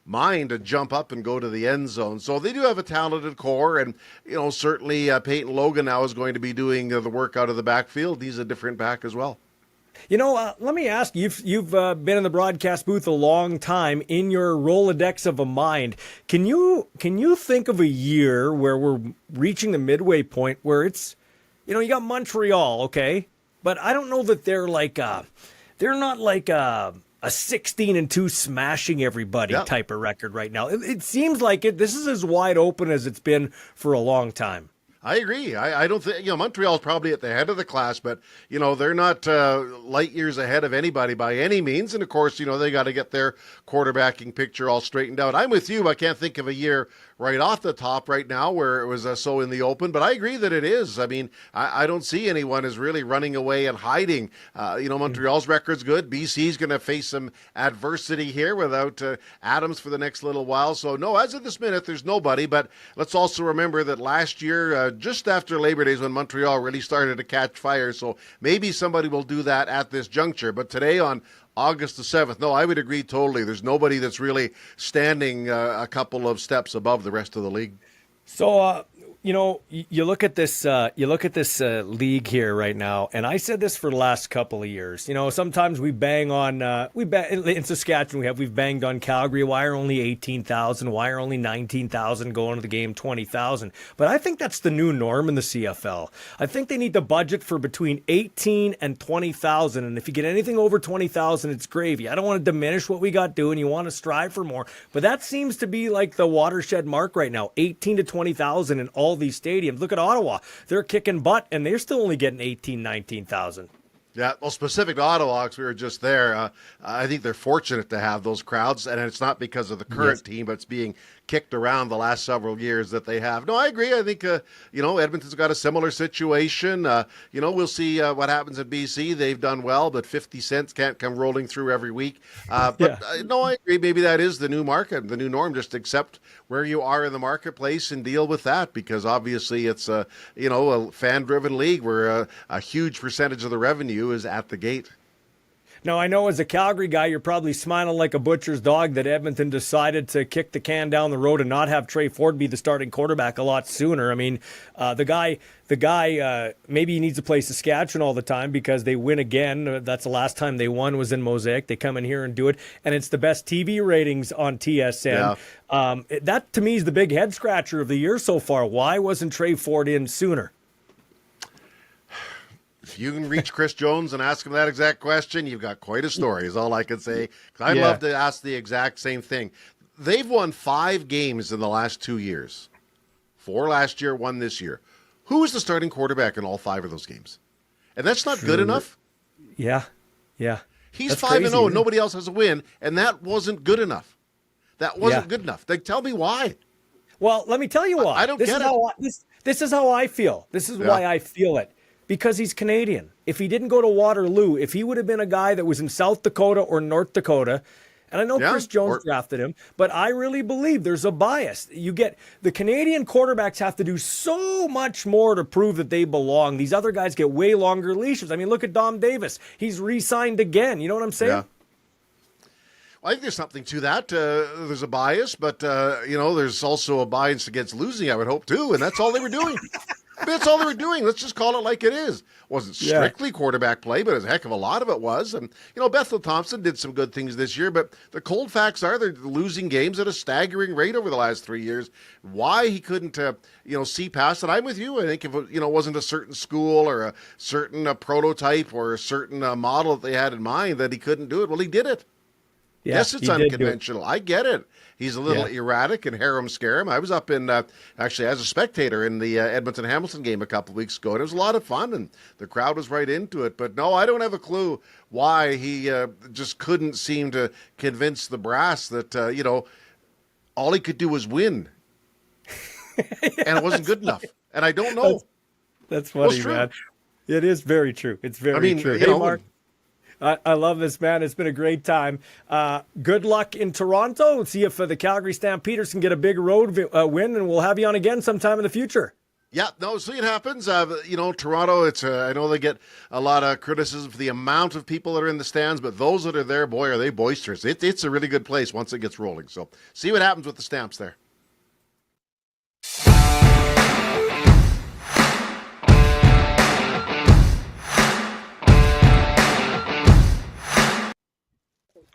C: mind to jump up and go to the end zone. So they do have a talented core, and certainly Peyton Logan now is going to be doing the work out of the backfield. He's a different back as well.
B: Let me ask you, you've been in the broadcast booth a long time. In your Rolodex of a mind, can you think of a year where we're reaching the midway point where it's, you got Montreal, okay, but I don't know that they're not like a 16-2 smashing everybody type of record right now. It seems like this is as wide open as it's been for a long time.
C: I agree. I don't think, Montreal's probably at the head of the class, but, they're not light years ahead of anybody by any means. And of course, they got to get their quarterbacking picture all straightened out. I'm with you. I can't think of a year right off the top right now where it was so in the open, but I agree that it is. I mean, I don't see anyone as really running away and hiding. Montreal's record's good. BC's going to face some adversity here without Adams for the next little while. So no, as of this minute, there's nobody, but let's also remember that last year, just after Labor Day is when Montreal really started to catch fire. So maybe somebody will do that at this juncture. But today on August the 7th, no, I would agree totally. There's nobody that's really standing a couple of steps above the rest of the league.
B: So, you look at this league here right now, and I said this for the last couple of years. Sometimes we bang on, in Saskatchewan, we've banged on Calgary. Why are only 18,000? Why are only 19,000 going to the game, 20,000? But I think that's the new norm in the CFL. I think they need to budget for between 18 and 20,000. And if you get anything over 20,000, it's gravy. I don't want to diminish what we got doing. You want to strive for more. But that seems to be like the watershed mark right now, 18 to 20,000 in all these stadiums. Look at Ottawa. They're kicking butt, and they're still only getting 18, 19,000.
C: Yeah, well, specific to Ottawa, because we were just there, I think they're fortunate to have those crowds, and it's not because of the current team, but it's being kicked around the last several years that they have. No, I agree. I think, Edmonton's got a similar situation. We'll see what happens at BC. They've done well, but 50 cents can't come rolling through every week. No, I agree. Maybe that is the new market, the new norm. Just accept where you are in the marketplace and deal with that, because obviously it's a fan-driven league where a huge percentage of the revenue is at the gate.
B: Now, I know as a Calgary guy, you're probably smiling like a butcher's dog that Edmonton decided to kick the can down the road and not have Trey Ford be the starting quarterback a lot sooner. I mean, the guy, maybe he needs to play Saskatchewan all the time because they win again. That's the last time they won was in Mosaic. They come in here and do it, and it's the best TV ratings on TSN. Yeah. That, to me, is the big head scratcher of the year so far. Why wasn't Trey Ford in sooner?
C: If you can reach Chris Jones and ask him that exact question, you've got quite a story, is all I can say. I'd love to ask the exact same thing. They've won 5 games in the last 2 years. 4 last year, 1 this year. Who is the starting quarterback in all 5 of those games? And that's not good enough?
B: Yeah.
C: He's 5-0 and nobody else has a win, and that wasn't good enough. That wasn't good enough. Tell me why.
B: Well, let me tell you why.
C: I don't get it.
B: This is how I feel. This is why I feel it. Because he's Canadian. If he didn't go to Waterloo, if he would have been a guy that was in South Dakota or North Dakota, and I know Chris Jones drafted him, but I really believe there's a bias. The Canadian quarterbacks have to do so much more to prove that they belong. These other guys get way longer leashes. I mean, look at Dom Davis. He's re-signed again. You know what I'm saying?
C: Yeah. I think there's something to that. There's a bias, but, there's also a bias against losing, I would hope, too, and that's all they were doing. That's all they were doing. Let's just call it like it is. Wasn't strictly quarterback play, but a heck of a lot of it was. And, Bethel Thompson did some good things this year, but the cold facts are they're losing games at a staggering rate over the last 3 years. Why he couldn't, see past it, I'm with you. I think if it, wasn't a certain school or a certain prototype or a certain model that they had in mind that he couldn't do it, well, he did it. Yeah, yes, it's unconventional. I get it. He's a little erratic and harem-scarum. I was up in, actually, as a spectator in the Edmonton-Hamilton game a couple of weeks ago, and it was a lot of fun, and the crowd was right into it. But, no, I don't have a clue why he just couldn't seem to convince the brass that, all he could do was win. And it wasn't good enough. And I don't know.
B: That's funny, man. It is very true. It's very true. Hey, Mark. I love this, man. It's been a great time. Good luck in Toronto. See if the Calgary Stampeders can get a big road win, and we'll have you on again sometime in the future.
C: Yeah, no, see, it happens. Toronto, I know they get a lot of criticism for the amount of people that are in the stands, but those that are there, boy, are they boisterous. It's a really good place once it gets rolling. So see what happens with the Stamps there.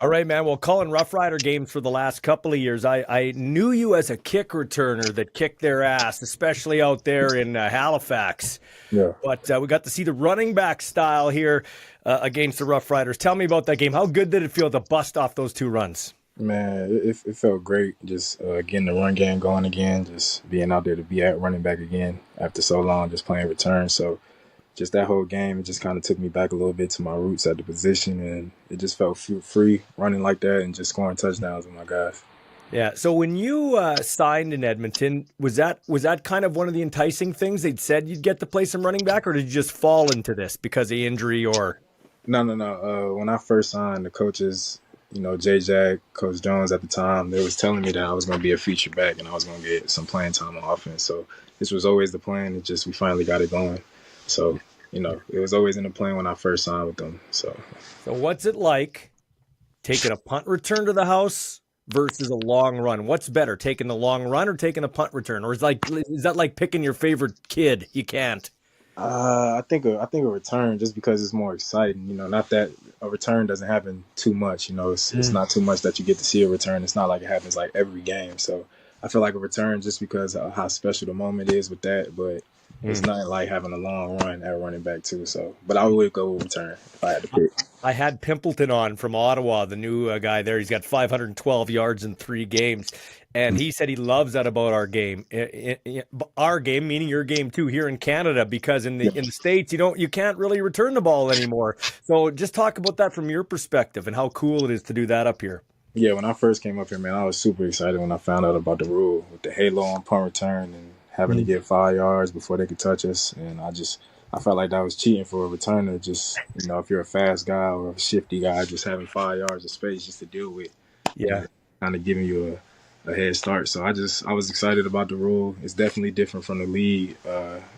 B: All right, man. Well, calling Rough Rider games for the last couple of years, I knew you as a kick returner that kicked their ass, especially out there in Halifax.
D: Yeah.
B: But we got to see the running back style here against the Rough Riders. Tell me about that game. How good did it feel to bust off those 2 runs?
D: Man, it felt great just getting the run game going again, just being out there to be at running back again after so long, just playing return. So just that whole game, it just kind of took me back a little bit to my roots at the position, and it just felt free running like that and just scoring touchdowns with my guys.
B: Yeah. So when you signed in Edmonton, was that kind of one of the enticing things? They'd said you'd get to play some running back, or did you just fall into this because of injury or?
D: No. When I first signed, the coaches, J-Jack, Coach Jones at the time, they was telling me that I was going to be a feature back and I was going to get some playing time on offense. So this was always the plan. It just we finally got it going. So, it was always in the plan when I first signed with them. So
B: what's it like taking a punt return to the house versus a long run? What's better, taking the long run or taking a punt return? Or is that like picking your favorite kid? You can't.
D: I think a return, just because it's more exciting. Not that a return doesn't happen too much. It's not too much that you get to see a return. It's not like it happens like every game. So I feel like a return just because of how special the moment is with that. But it's not like having a long run at running back too. So, but I would go with return if I had to pick.
B: I had Pimpleton on from Ottawa, the new guy there. He's got 512 yards in 3 games. And he said he loves that about our game. Our game, meaning your game too, here in Canada, because in the States you can't really return the ball anymore. So just talk about that from your perspective and how cool it is to do that up here.
D: Yeah, when I first came up here, man, I was super excited when I found out about the rule with the halo on punt return and having to get 5 yards before they could touch us. And I felt like that was cheating for a returner. Just, if you're a fast guy or a shifty guy, just having 5 yards of space just to deal with.
B: Yeah.
D: Kind of giving you a head start. So I was excited about the rule. It's definitely different from the league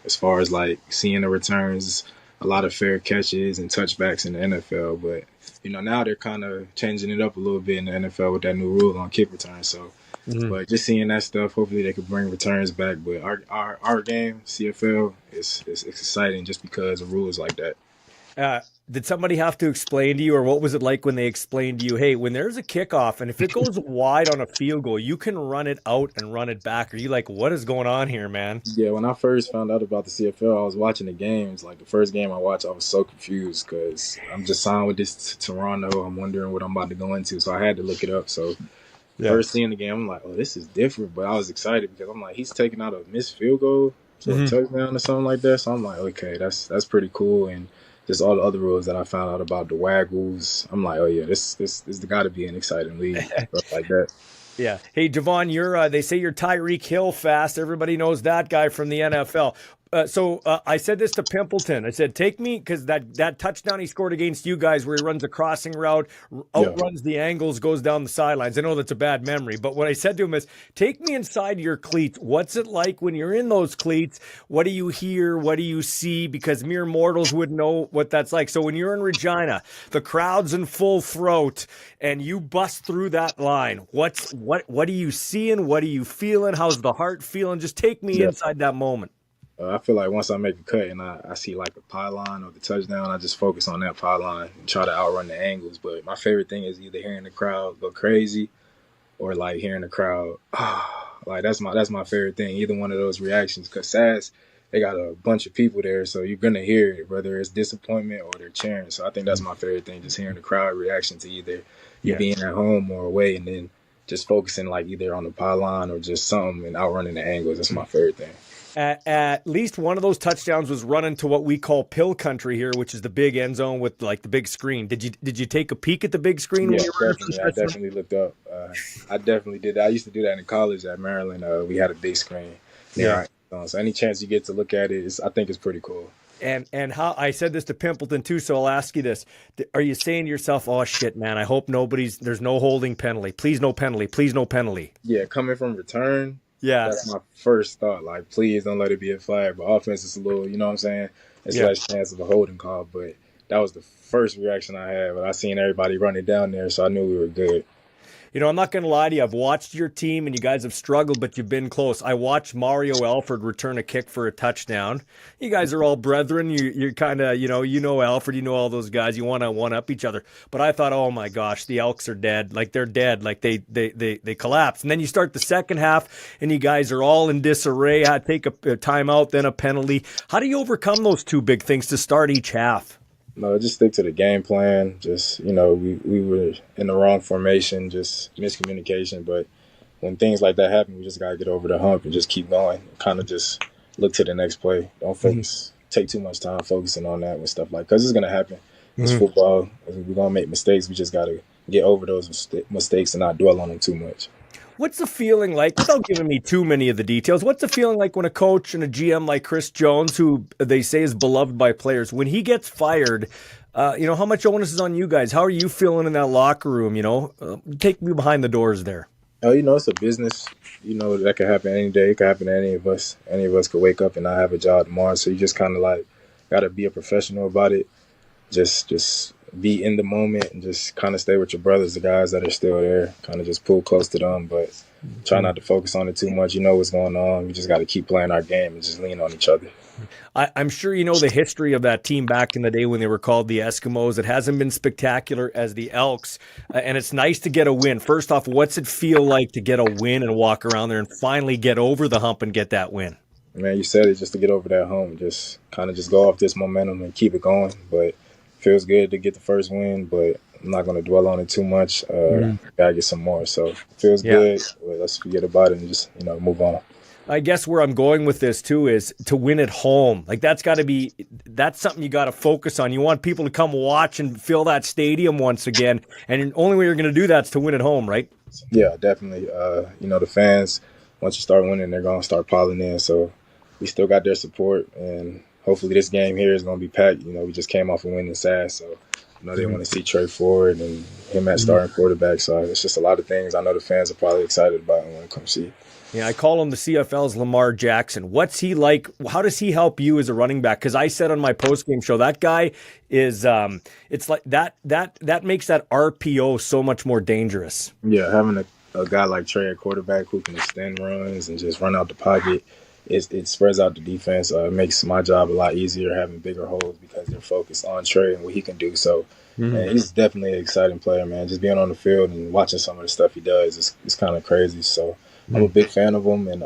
D: as far as like seeing the returns, a lot of fair catches and touchbacks in the NFL. But, now they're kind of changing it up a little bit in the NFL with that new rule on kick returns. So, but just seeing that stuff, hopefully they could bring returns back. But our game, CFL, is exciting just because the rules like that.
B: Did somebody have to explain to you, or what was it like when they explained to you, hey, when there's a kickoff and if it goes wide on a field goal, you can run it out and run it back? Are you like, what is going on here, man?
D: Yeah, when I first found out about the CFL, I was watching the games. Like the first game I watched, I was so confused because I'm just signed with this Toronto. I'm wondering what I'm about to go into. So I had to look it up. So first seeing the game, I'm like, oh, this is different. But I was excited because I'm like, he's taking out a missed field goal, so a touchdown or something like that. So I'm like, okay, that's pretty cool. And just all the other rules that I found out about, the waggles, I'm like, oh yeah, this got to be an exciting league, stuff like that.
B: Yeah. Hey, Javon, they say you're Tyreek Hill fast. Everybody knows that guy from the NFL. So I said this to Pimpleton. I said, take me, because that touchdown he scored against you guys where he runs a crossing route, outruns the angles, goes down the sidelines. I know that's a bad memory, but what I said to him is, take me inside your cleats. What's it like when you're in those cleats? What do you hear? What do you see? Because mere mortals wouldn't know what that's like. So when you're in Regina, the crowd's in full throat, and you bust through that line, what are you seeing? What are you feeling? How's the heart feeling? Just take me inside that moment.
D: I feel like once I make a cut and I see like a pylon or the touchdown, I just focus on that pylon and try to outrun the angles. But my favorite thing is either hearing the crowd go crazy or like hearing the crowd, like that's my favorite thing. Either one of those reactions, because SAS, they got a bunch of people there, so you're gonna hear it, whether it's disappointment or they're cheering. So I think that's my favorite thing, just hearing the crowd reaction to either you being at home or away, and then just focusing like either on the pylon or just something and outrunning the angles. That's my favorite thing.
B: At least one of those touchdowns was running to what we call pill country here, which is the big end zone with like the big screen. Did you take a peek at the big screen?
D: Yeah, definitely. I definitely looked up. I definitely did. I used to do that in college at Maryland. We had a big screen. So any chance you get to look at it, I think it's pretty cool.
B: And how I said this to Pimpleton too, so I'll ask you this: are you saying to yourself, "Oh shit, man! I hope there's no holding penalty. Please no penalty. Please no penalty."
D: Yeah, coming from return.
B: Yeah.
D: That's my first thought. Like, please don't let it be a flag. But offense is a little, you know what I'm saying? It's
B: Yeah.
D: less chance of a holding call. But that was the first reaction I had. But I seen everybody running down there, so I knew we were good.
B: You know, I'm not going to lie to you. I've watched your team and you guys have struggled, but you've been close. I watched Mario Alford return a kick for a touchdown. You guys are all brethren. You're kind of, you know Alfred, you know all those guys. You want to one up each other. But I thought, oh my gosh, the Elks are dead. Like they're dead. Like they collapse. And then you start the second half and you guys are all in disarray. I take a timeout, then a penalty. How do you overcome those two big things to start each half?
D: No, just stick to the game plan. Just, we were in the wrong formation, just miscommunication. But when things like that happen, we just got to get over the hump and just keep going. Kind of just look to the next play. Don't focus, take too much time focusing on that and stuff because it's going to happen. It's football. We're going to make mistakes. We just got to get over those mistakes and not dwell on them too much.
B: What's the feeling like, without giving me too many of the details, what's the feeling like when a coach and a GM like Chris Jones, who they say is beloved by players, when he gets fired, how much onus is on you guys? How are you feeling in that locker room? Take me behind the doors there.
D: It's a business. That could happen any day. It could happen to any of us. Any of us could wake up and not have a job tomorrow. So you just kind of like got to be a professional about it. Just be in the moment and just kind of stay with your brothers, the guys that are still there, kind of just pull close to them, but try not to focus on it too much. You know what's going on. We just got to keep playing our game and just lean on each other.
B: I'm sure you know the history of that team back in the day when they were called the Eskimos. It hasn't been spectacular as the Elks, and it's nice to get a win. First off, what's it feel like to get a win and walk around there and finally get over the hump and get that win?
D: Man, you said it, just to get over that hump, just kind of just go off this momentum and keep it going, but feels good to get the first win, but I'm not going to dwell on it too much. Gotta get some more. So it feels good. But let's forget about it and just move on.
B: I guess where I'm going with this too is to win at home. Like that's something you got to focus on. You want people to come watch and fill that stadium once again, and the only way you're going to do that is to win at home, right?
D: Yeah, definitely. The fans, once you start winning, they're going to start piling in. So we still got their support, and hopefully this game here is going to be packed. We just came off a win in SAS, so they want to see Trey Ford and him at starting quarterback. So it's just a lot of things I know the fans are probably excited about and want to come see.
B: Yeah, I call him the CFL's Lamar Jackson. What's he like? How does he help you as a running back? Because I said on my post-game show, that guy is it's like that makes that RPO so much more dangerous.
D: Yeah, having a guy like Trey at quarterback who can extend runs and just run out the pocket, it spreads out the defense. It makes my job a lot easier having bigger holes because they're focused on Trey and what he can do. So man, he's definitely an exciting player, man. Just being on the field and watching some of the stuff he does is kind of crazy. So I'm a big fan of him, and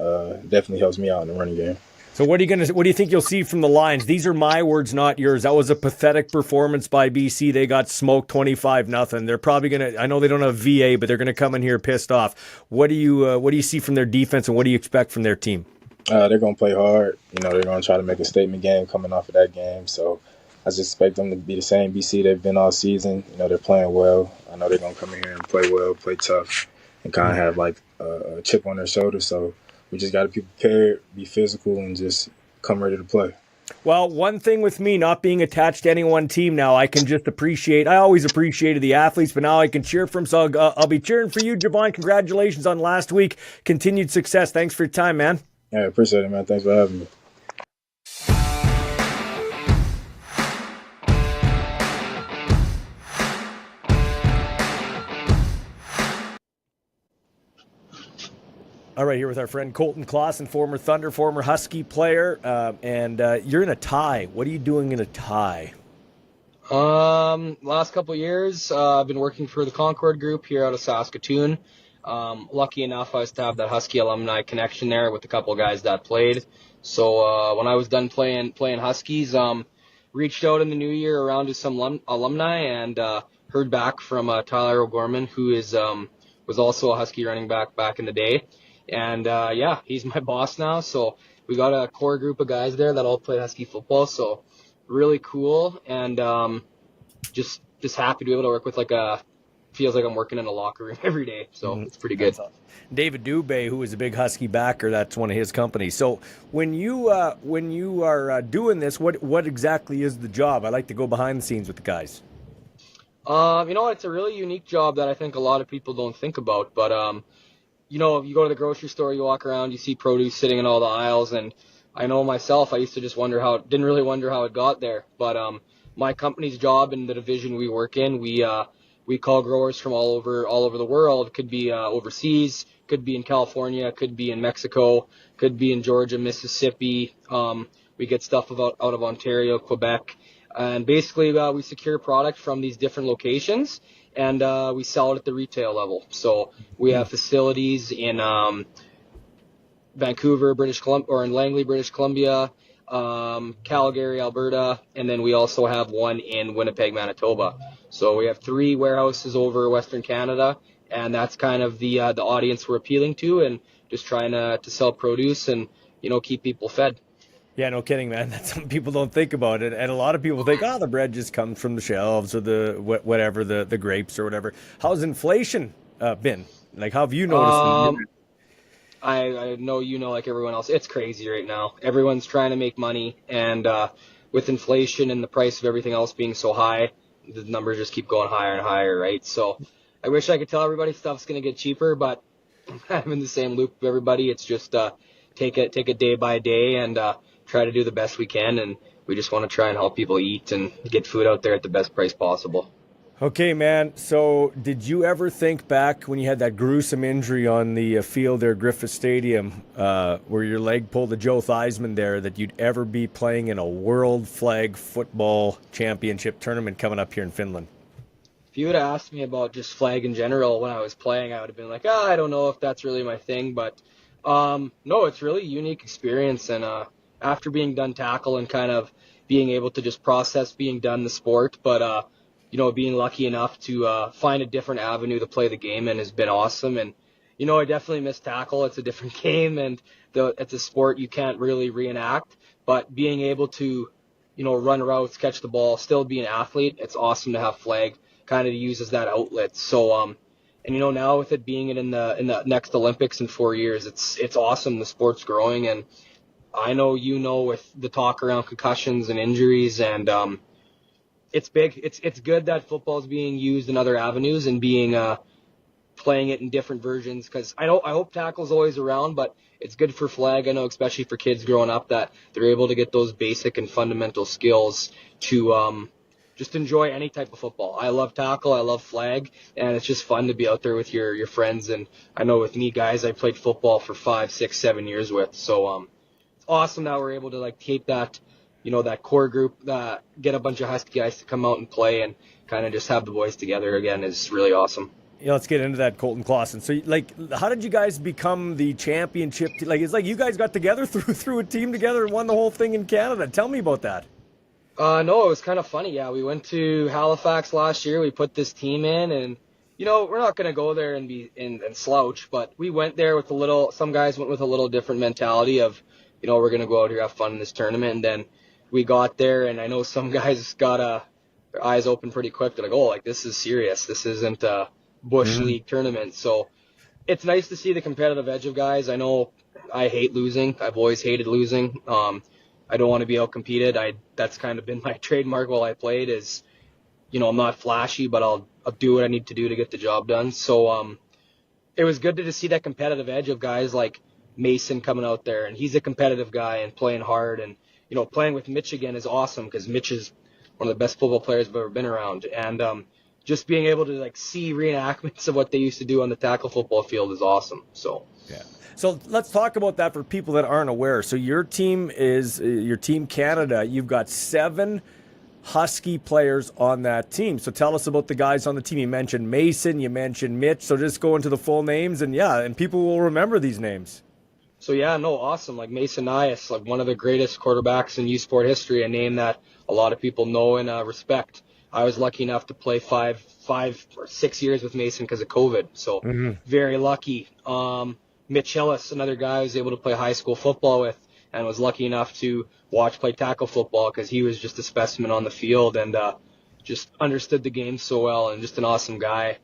D: definitely helps me out in the running game.
B: So what do you think you'll see from the Lions? These are my words, not yours. That was a pathetic performance by BC. They got smoked 25-0. They're probably I know they don't have VA, but they're gonna come in here pissed off. What do you see from their defense, and what do you expect from their team?
D: They're gonna play hard. They're gonna try to make a statement game coming off of that game. So I just expect them to be the same BC they've been all season. They're playing well. I know they're gonna come in here and play well, play tough, and kind of have like a chip on their shoulder. So we just got to be prepared, be physical, and just come ready to play.
B: Well, one thing with me not being attached to any one team now, I can just I always appreciated the athletes, but now I can cheer for them. So I'll be cheering for you, Javon. Congratulations on last week. Continued success. Thanks for your time, man.
D: Yeah, I appreciate it, man. Thanks for having me.
B: All right, here with our friend Colton Clausen, former Thunder, former Husky player, and you're in a tie. What are you doing in a tie?
E: Last couple of years, I've been working for the Concord Group here out of Saskatoon. Lucky enough, I was to have that Husky alumni connection there with a couple of guys that played. So when I was done playing Huskies, reached out in the new year around to some alumni and heard back from Tyler O'Gorman, who was also a Husky running back in the day. And he's my boss now. So we got a core group of guys there that all play Husky football. So really cool, and just happy to be able to work with feels like I'm working in a locker room every day. So it's pretty good.
B: Awesome. David Dubé, who is a big Husky backer, that's one of his companies. So when you are doing this, what exactly is the job? I like to go behind the scenes with the guys.
E: It's a really unique job that I think a lot of people don't think about. But you know, you go to the grocery store, you walk around, you see produce sitting in all the aisles, and I know myself, I used to just didn't really wonder how it got there. But my company's job in the division we work in, we call growers from all over the world. Could be overseas, could be in California, could be in Mexico, could be in Georgia, Mississippi. We get stuff out of Ontario, Quebec, and basically we secure product from these different locations, and we sell it at the retail level. So we have facilities in Vancouver, British Columbia, or in Langley, British Columbia, Calgary, Alberta, and then we also have one in Winnipeg, Manitoba. So we have 3 warehouses over Western Canada, and that's kind of the audience we're appealing to, and just trying to sell produce and, you know, keep people fed.
B: Yeah, no kidding, man. That's some people don't think about it, and a lot of people think, the bread just comes from the shelves or the grapes or whatever. How's inflation been? Like, how have you noticed?
E: I know, you know, like everyone else, it's crazy right now. Everyone's trying to make money, and with inflation and the price of everything else being so high, the numbers just keep going higher and higher, right? So I wish I could tell everybody stuff's going to get cheaper, but I'm in the same loop with everybody. It's just take it day by day and try to do the best we can, and we just want to try and help people eat and get food out there at the best price possible.
B: Okay, man. So did you ever think back when you had that gruesome injury on the field there at Griffith Stadium where your leg pulled the Joe Theismann there, that you'd ever be playing in a World Flag Football Championship tournament coming up here in Finland?
E: If you would have asked me about just flag in general when I was playing, I would have been like, I don't know if that's really my thing. But no, it's really a unique experience. And after being done tackle and kind of being able to just process being done the sport, but you know, being lucky enough to find a different avenue to play the game in has been awesome. And, you know, I definitely miss tackle. It's a different game, and it's a sport you can't really reenact. But being able to, you know, run routes, catch the ball, still be an athlete, it's awesome to have flag kind of use as that outlet. So, and, you know, now with it being in the next Olympics in 4 years, it's awesome. The sport's growing, and I know, you know, with the talk around concussions and injuries, and it's big. It's good that football is being used in other avenues and being playing it in different versions, because I hope tackle's always around, but it's good for flag. I know, especially for kids growing up, that they're able to get those basic and fundamental skills to just enjoy any type of football. I love tackle, I love flag, and it's just fun to be out there with your friends. And I know with me, guys, I played football for 5, 6, 7 years with, so it's awesome that we're able to like keep that, you know, that core group, get a bunch of Husky guys to come out and play and kind of just have the boys together again is really awesome.
B: Yeah, let's get into that, Colton Clausen. So, like, how did you guys become the championship? Like, it's like you guys got together, threw a team together and won the whole thing in Canada. Tell me about that.
E: No, it was kind of funny. Yeah, we went to Halifax last year. We put this team in, and, you know, we're not going to go there and be and slouch, but we went there with some guys went with a little different mentality of, you know, we're going to go out here, have fun in this tournament. And then we got there, and I know some guys got their eyes open pretty quick. They're like, oh, like, this is serious. This isn't a Bush League tournament. So it's nice to see the competitive edge of guys. I know I hate losing. I've always hated losing. I don't want to be outcompeted. That's kind of been my trademark while I played is, you know, I'm not flashy, but I'll do what I need to do to get the job done. So it was good to just see that competitive edge of guys like Mason coming out there, and he's a competitive guy and playing hard. And, you know, playing with Mitch again is awesome because Mitch is one of the best football players I've ever been around. And just being able to like see reenactments of what they used to do on the tackle football field is awesome. So
B: yeah. So let's talk about that for people that aren't aware. So your team is your Team Canada. You've got 7 Husky players on that team. So tell us about the guys on the team. You mentioned Mason, you mentioned Mitch. So just go into the full names, and people will remember these names.
E: So yeah, no, awesome. Like Mason Nias, like one of the greatest quarterbacks in U Sport history, a name that a lot of people know and respect. I was lucky enough to play 5 or 6 years with Mason because of COVID. So very lucky. Mitch Hillis, another guy I was able to play high school football with and was lucky enough to watch play tackle football because he was just a specimen on the field and just understood the game so well and just an awesome guy.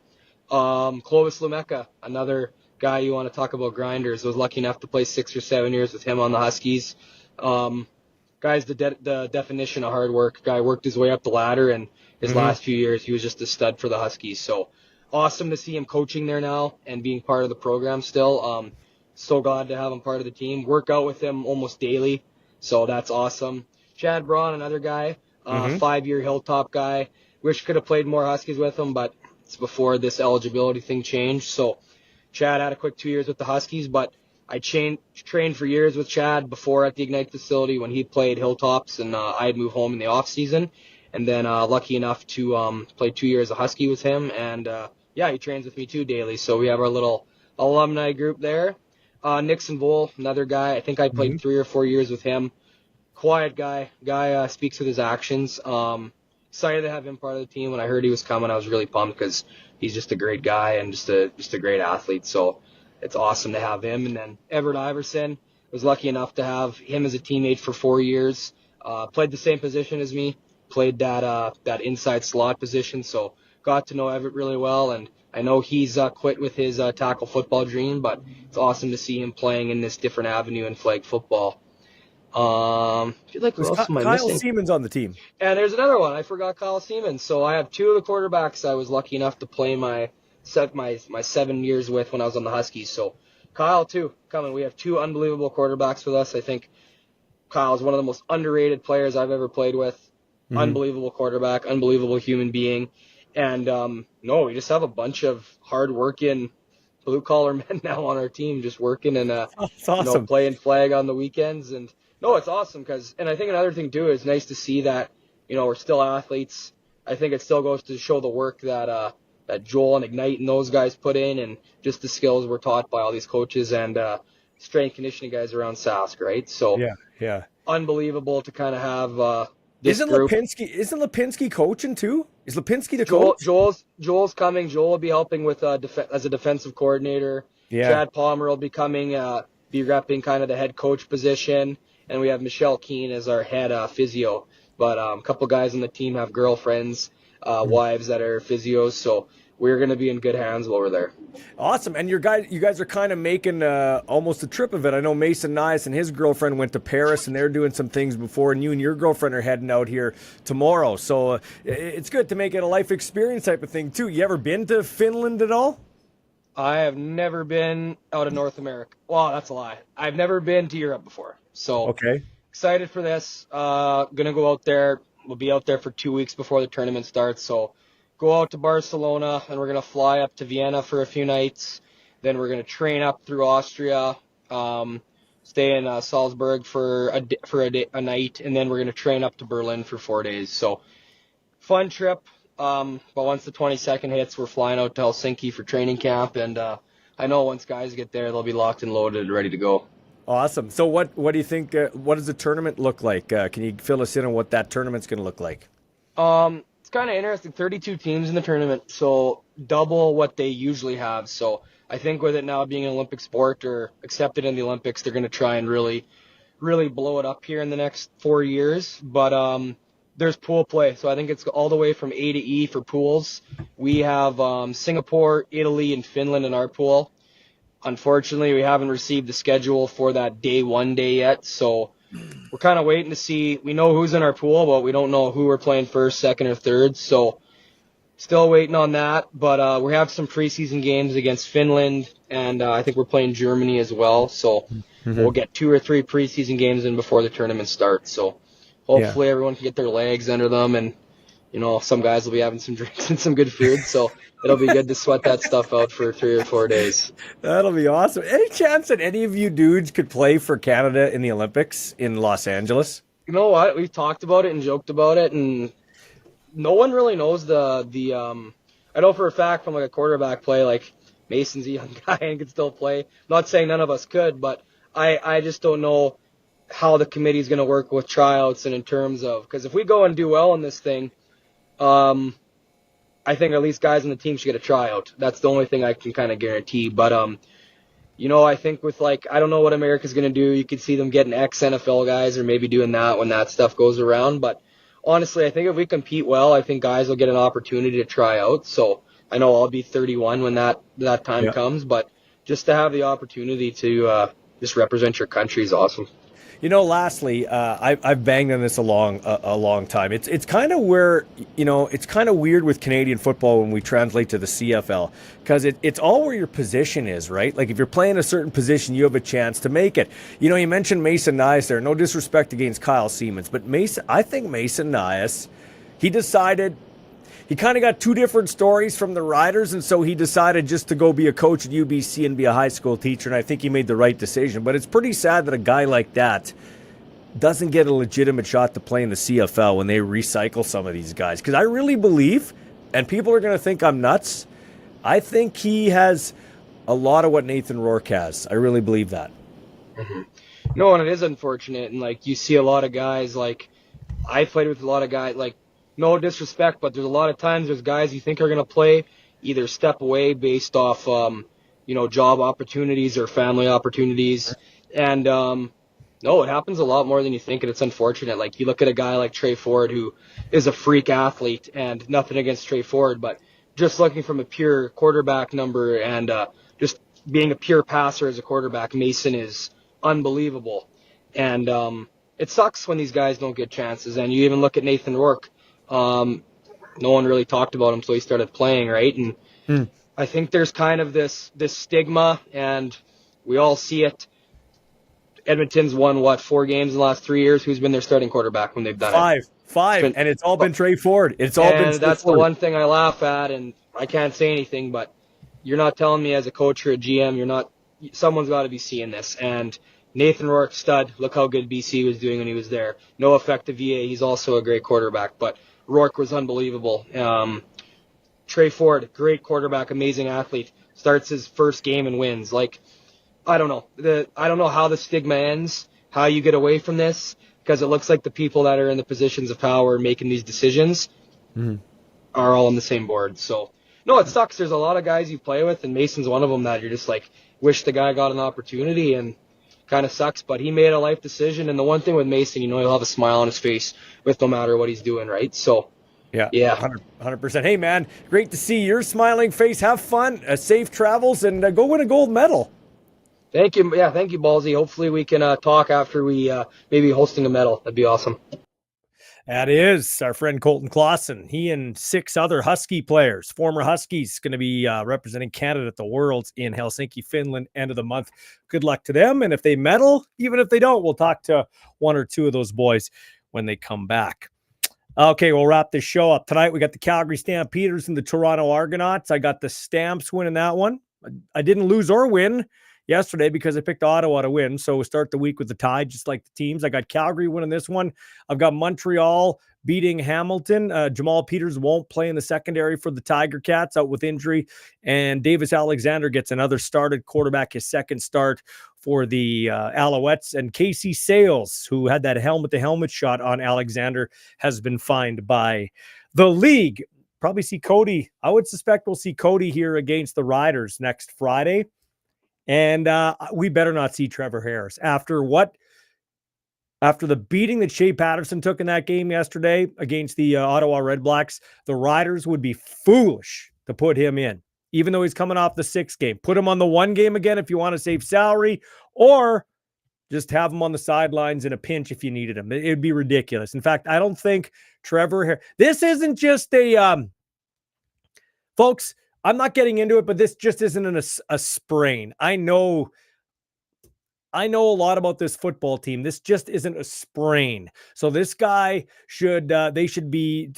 E: Clovis Lumeka, another guy you want to talk about grinders, was lucky enough to play 6 or 7 years with him on the Huskies. Guy's the definition of hard work. Guy worked his way up the ladder, and his last few years he was just a stud for the Huskies. So awesome to see him coaching there now and being part of the program still. So glad to have him part of the team. Work out with him almost daily, so that's awesome. Chad Braun, another guy, 5-year Hilltop guy. Wish could have played more Huskies with him, but it's before this eligibility thing changed. So Chad had a quick 2 years with the Huskies, but I trained for years with Chad before at the Ignite facility when he played Hilltops, and I'd move home in the off season. And then lucky enough to play 2 years of Husky with him, and he trains with me too daily. So we have our little alumni group there. Nixon Vole, another guy. I think I played 3 or 4 years with him. Quiet guy. Speaks with his actions. Excited to have him part of the team. When I heard he was coming, I was really pumped because he's just a great guy and just a great athlete. So it's awesome to have him. And then Everett Iverson, was lucky enough to have him as a teammate for 4 years. Played the same position as me. Played that inside slot position. So got to know Everett really well. And I know he's quit with his tackle football dream, but it's awesome to see him playing in this different avenue in flag football. I feel like who else am I
B: Kyle
E: missing?
B: Seaman's on the team.
E: And there's another one. I forgot Kyle Seaman. So I have 2 of the quarterbacks I was lucky enough to play my 7 years with when I was on the Huskies. So Kyle, too, coming. We have 2 unbelievable quarterbacks with us. I think Kyle's one of the most underrated players I've ever played with. Unbelievable quarterback, unbelievable human being. And, we just have a bunch of hard-working blue-collar men now on our team just working and
B: awesome.
E: Playing flag on the weekends. And, no, it's awesome and I think another thing, too, is nice to see that, we're still athletes. I think it still goes to show the work that Joel and Ignite and those guys put in and just the skills we're taught by all these coaches and strength conditioning guys around Sask, right? So,
B: yeah.
E: Unbelievable to kind of have this
B: Isn't
E: group.
B: Lipinski coaching too? Is Lipinski the coach?
E: Joel's coming. Joel will be helping with as a defensive coordinator.
B: Yeah.
E: Chad Palmer will be coming, be repping kind of the head coach position, and we have Michelle Keene as our head physio. But a couple guys on the team have girlfriends, wives that are physios, so we're going to be in good hands over there.
B: Awesome. And you guys are kind of making almost a trip of it. I know Mason Nias and his girlfriend went to Paris, and they're doing some things before, and you and your girlfriend are heading out here tomorrow. So it's good to make it a life experience type of thing, too. You ever been to Finland at all?
E: I have never been out of North America. Well, that's a lie. I've never been to Europe before. So
B: okay.
E: Excited for this. Going to go out there. We'll be out there for 2 weeks before the tournament starts. So go out to Barcelona, and we're going to fly up to Vienna for a few nights. Then we're going to train up through Austria, stay in Salzburg for a night, and then we're going to train up to Berlin for 4 days. So fun trip. But once the 22nd hits, we're flying out to Helsinki for training camp, and I know once guys get there, they'll be locked and loaded and ready to go.
B: Awesome. So what do you think, what does the tournament look like? Can you fill us in on what that tournament's going to look like?
E: It's kind of interesting. 32 teams in the tournament, so double what they usually have. So I think with it now being an Olympic sport or accepted in the Olympics, they're going to try and really, really blow it up here in the next 4 years. But there's pool play, so I think it's all the way from A to E for pools. We have Singapore, Italy, and Finland in our pool. Unfortunately, we haven't received the schedule for that day yet, so we're kind of waiting to see. We know who's in our pool, but we don't know who we're playing first, second, or third, so still waiting on that. But we have some preseason games against Finland, and I think we're playing Germany as well, so we'll get 2 or 3 preseason games in before the tournament starts. So hopefully everyone can get their legs under them, and some guys will be having some drinks and some good food, so it'll be good to sweat that stuff out for 3 or 4 days.
B: That'll be awesome. Any chance that any of you dudes could play for Canada in the Olympics in Los Angeles?
E: You know what? We've talked about it and joked about it, and no one really knows the I know for a fact from like a quarterback play, like Mason's a young guy and can still play. I'm not saying none of us could, but I just don't know how the committee is going to work with tryouts and in terms of, because if we go and do well in this thing, I think at least guys on the team should get a tryout. That's the only thing I can kind of guarantee. But, I think with I don't know what America's going to do. You could see them getting ex-NFL guys or maybe doing that when that stuff goes around. But honestly, I think if we compete well, I think guys will get an opportunity to try out. So I know I'll be 31 when that time comes. But just to have the opportunity to just represent your country is awesome.
B: Lastly, I've banged on this a long time. It's kind of where, it's kind of weird with Canadian football when we translate to the CFL, because it's all where your position is, right? Like if you're playing a certain position, you have a chance to make it. You mentioned Mason Nias there. No disrespect against Kyle Siemens, but I think Mason Nias, he decided. He kind of got two different stories from the Riders, and so he decided just to go be a coach at UBC and be a high school teacher, and I think he made the right decision. But it's pretty sad that a guy like that doesn't get a legitimate shot to play in the CFL when they recycle some of these guys. Because I really believe, and people are going to think I'm nuts, I think he has a lot of what Nathan Rourke has. I really believe that.
E: Mm-hmm. No, and it is unfortunate. And, you see a lot of guys, I played with a lot of guys, no disrespect, but there's a lot of times there's guys you think are going to play either step away based off, job opportunities or family opportunities. And, no, it happens a lot more than you think, and it's unfortunate. You look at a guy like Trey Ford, who is a freak athlete, and nothing against Trey Ford, but just looking from a pure quarterback number and just being a pure passer as a quarterback, Mason is unbelievable. And it sucks when these guys don't get chances. And you even look at Nathan Rourke. No one really talked about him until he started playing, right? And I think there's kind of this stigma, and we all see it. Edmonton's won, 4 games in the last 3 years? Who's been their starting quarterback when they've done it?
B: Five, and it's all been Trey Ford. That's
E: the one thing I laugh at, and I can't say anything, but you're not telling me as a coach or a GM, someone's got to be seeing this. And Nathan Rourke, stud. Look how good BC was doing when he was there. No effect to VA. He's also a great quarterback, but Rourke was unbelievable. Trey Ford, great quarterback, amazing athlete. Starts his first game and wins. I don't know. I don't know how the stigma ends, how you get away from this, because it looks like the people that are in the positions of power making these decisions are all on the same board. So, no, it sucks. There's a lot of guys you play with, and Mason's one of them that you're just wish the guy got an opportunity, and kind of sucks, but he made a life decision. And the one thing with Mason, he'll have a smile on his face with no matter what he's doing, right? So, yeah.
B: 100%. Hey, man, great to see your smiling face. Have fun, safe travels, and go win a gold medal.
E: Thank you. Yeah, thank you, Ballsy. Hopefully we can talk after we maybe hosting a medal. That'd be awesome.
B: That is our friend Colton Clausen. He and 6 other Husky players, former Huskies, going to be representing Canada at the Worlds in Helsinki, Finland, end of the month. Good luck to them. And if they medal, even if they don't, we'll talk to 1 or 2 of those boys when they come back. Okay, we'll wrap this show up. Tonight, we got the Calgary Stampeders and the Toronto Argonauts. I got the Stamps winning that one. I didn't lose or win yesterday because I picked Ottawa to win. So we'll start the week with the tie, just like the teams. I got Calgary winning this one. I've got Montreal beating Hamilton. Jamal Peters won't play in the secondary for the Tiger Cats, out with injury. And Davis Alexander gets another started quarterback, his second start for the Alouettes. And Casey Sales, who had that helmet-to-helmet shot on Alexander, has been fined by the league. Probably see Cody. I would suspect we'll see Cody here against the Riders next Friday. And we better not see Trevor Harris after the beating that Shea Patterson took in that game yesterday against the Ottawa Red Blacks. The Riders would be foolish to put him in, even though he's coming off the 6th game. Put him on the 1 game again if you want to save salary, or just have him on the sidelines in a pinch if you needed him. It'd be ridiculous. In fact, I don't think this isn't just a folks, I'm not getting into it, but this just isn't a sprain. I know a lot about this football team. This just isn't a sprain. So this guy they should be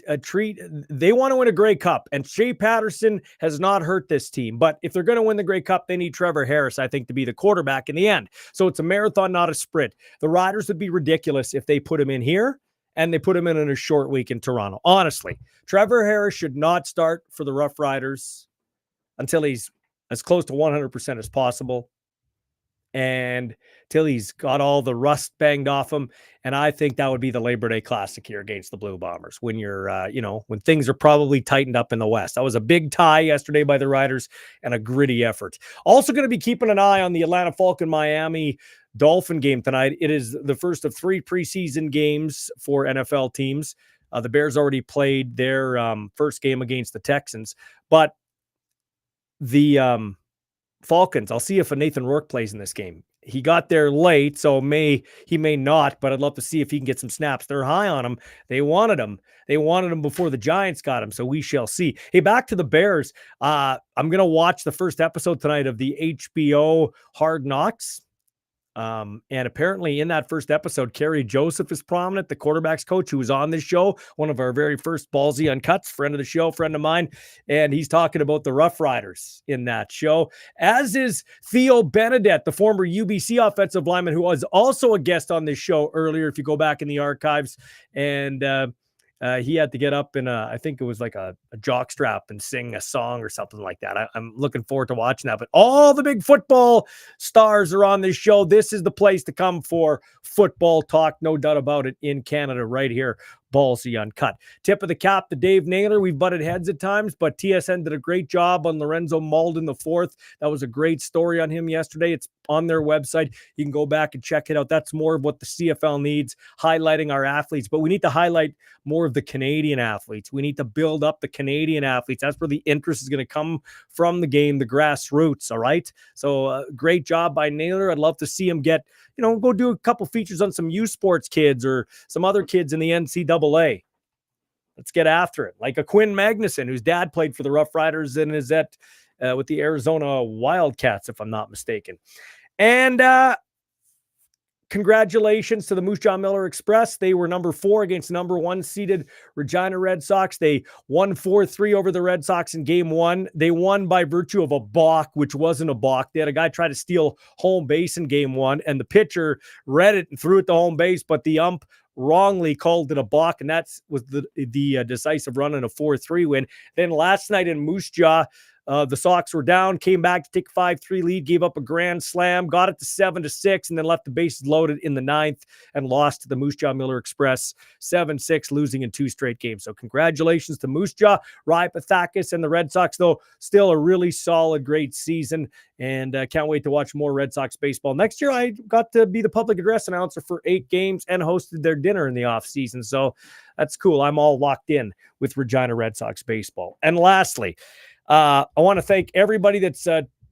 B: they want to win a Grey Cup, and Shea Patterson has not hurt this team. But if they're going to win the Grey Cup, they need Trevor Harris, I think, to be the quarterback in the end. So it's a marathon, not a sprint. The Riders would be ridiculous if they put him in here and they put him in a short week in Toronto. Honestly, Trevor Harris should not start for the Rough Riders until he's as close to 100% as possible, and till he's got all the rust banged off him. And I think that would be the Labor Day Classic here against the Blue Bombers when you're, when things are probably tightened up in the West. That was a big tie yesterday by the Riders and a gritty effort. Also going to be keeping an eye on the Atlanta Falcon Miami Dolphin game tonight. It is the first of 3 preseason games for NFL teams. The Bears already played their first game against the Texans, but the Falcons, I'll see if a Nathan Rourke plays in this game. He got there late, so he may not, but I'd love to see if he can get some snaps. They're high on him. They wanted him. They wanted him before the Giants got him, so we shall see. Hey, back to the Bears. I'm going to watch the first episode tonight of the HBO Hard Knocks. And apparently in that first episode, Kerry Joseph is prominent, the quarterback's coach who was on this show, one of our very first Ballsy Uncuts, friend of the show, friend of mine. And he's talking about the Rough Riders in that show, as is Theo Benedette, the former UBC offensive lineman, who was also a guest on this show earlier, if you go back in the archives. And he had to get up in I think it was like a jock strap and sing a song or something like that. I'm looking forward to watching that. But all the big football stars are on this show. This is the place to come for football talk, no doubt about it, in Canada, right here. Ballsy Uncut. Tip of the cap to Dave Naylor. We've butted heads at times, but TSN did a great job on Lorenzo Malden IV. That was a great story on him yesterday. It's on their website. You can go back and check it out. That's more of what the CFL needs, highlighting our athletes. But we need to highlight more of the Canadian athletes. We need to build up the Canadian athletes. That's where the interest is going to come from the game, the grassroots, all right? So great job by Naylor. I'd love to see him get, go do a couple features on some U Sports kids or some other kids in the NCAA. Let's get after it. Like a Quinn Magnuson, whose dad played for the Rough Riders and is at with the Arizona Wildcats, if I'm not mistaken. And congratulations to the Moose Jaw Miller Express. They were number 4 against number 1 seeded Regina Red Sox. They won 4-3 over the Red Sox in game 1. They won by virtue of a balk, which wasn't a balk. They had a guy try to steal home base in game 1, and the pitcher read it and threw it to home base, but the ump wrongly called it a balk, and that was the decisive run in a 4-3 win. Then last night in Moose Jaw, the Sox were down, came back to take a 5-3 lead, gave up a grand slam, got it to 7-6, and then left the bases loaded in the 9th and lost to the Moose Jaw Miller Express 7-6, losing in 2 straight games. So congratulations to Moose Jaw, Rye Pathakis, and the Red Sox, though still a really solid, great season, and can't wait to watch more Red Sox baseball. Next year, I got to be the public address announcer for 8 games and hosted their dinner in the offseason, so that's cool. I'm all locked in with Regina Red Sox baseball. And lastly, I want to thank everybody that's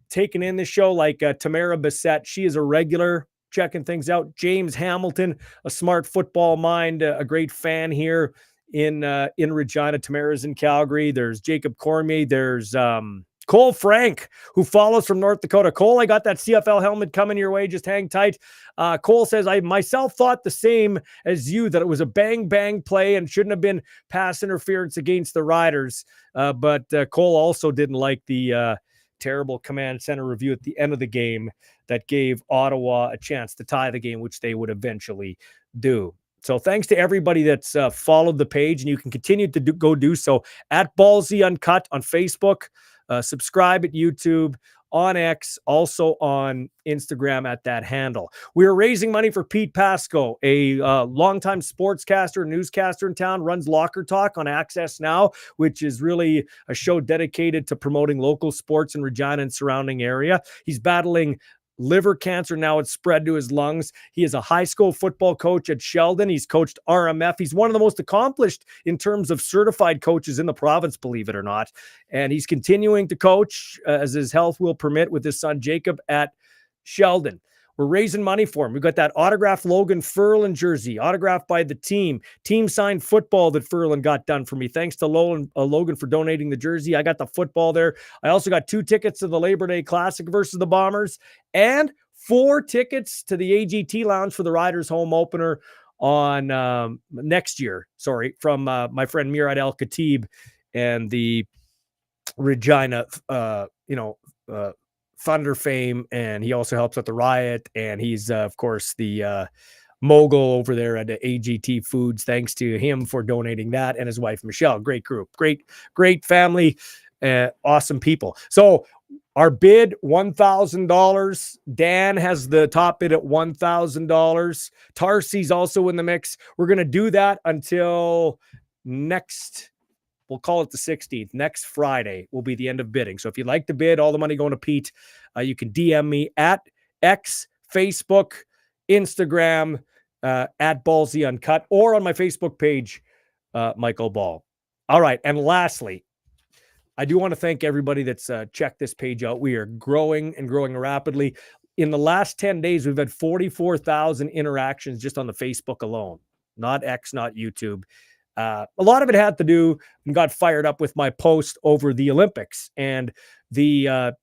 B: taken in this show, like Tamara Bissett. She is a regular checking things out. James Hamilton, a smart football mind, a great fan here in Regina. Tamara's in Calgary. There's Jacob Cormier. There's Cole Frank, who follows from North Dakota. Cole, I got that CFL helmet coming your way. Just hang tight. Cole says, I myself thought the same as you, that it was a bang play and shouldn't have been pass interference against the Riders. But Cole also didn't like the terrible command center review at the end of the game that gave Ottawa a chance to tie the game, which they would eventually do. So thanks to everybody that's followed the page, and you can continue to go do so at Ballsy Uncut on Facebook. Subscribe at YouTube, on X, also on Instagram at that handle. We are raising money for Pete Pasco, a longtime sportscaster, newscaster in town, runs Locker Talk on Access Now, which is really a show dedicated to promoting local sports in Regina and surrounding area. He's battling liver cancer. Now it's spread to his lungs. He is a high school football coach at Sheldon. He's coached RMF. He's one of the most accomplished in terms of certified coaches in the province, believe it or not. And he's continuing to coach as his health will permit with his son Jacob at Sheldon. We're raising money for him. We've got that autographed Logan Furlan jersey, autographed by the team signed football that Furlan got done for me. Thanks to Logan for donating the jersey. I got the football there. I also got 2 tickets to the Labor Day Classic versus the Bombers and 4 tickets to the AGT Lounge for the Riders home opener on next year. Sorry, from my friend Murad El Khatib and the Regina, Thunder fame, and he also helps at the Riot, and he's of course the mogul over there at AGT Foods. Thanks to him for donating that, and his wife Michelle. Great group, great family, awesome people. So our bid, $1,000. Dan has the top bid at $1,000. Tarsi's also in the mix. We're gonna do that until next. We'll call it the 16th. Next Friday will be the end of bidding. So if you'd like to bid, all the money going to Pete, you can DM me at X, Facebook, Instagram, at Ballsy Uncut, or on my Facebook page, Michael Ball. All right. And lastly, I do want to thank everybody that's checked this page out. We are growing and growing rapidly. in the last 10 days, we've had 44,000 interactions just on the Facebook alone, not X, not YouTube. A lot of it had to do and got fired up with my post over the Olympics and the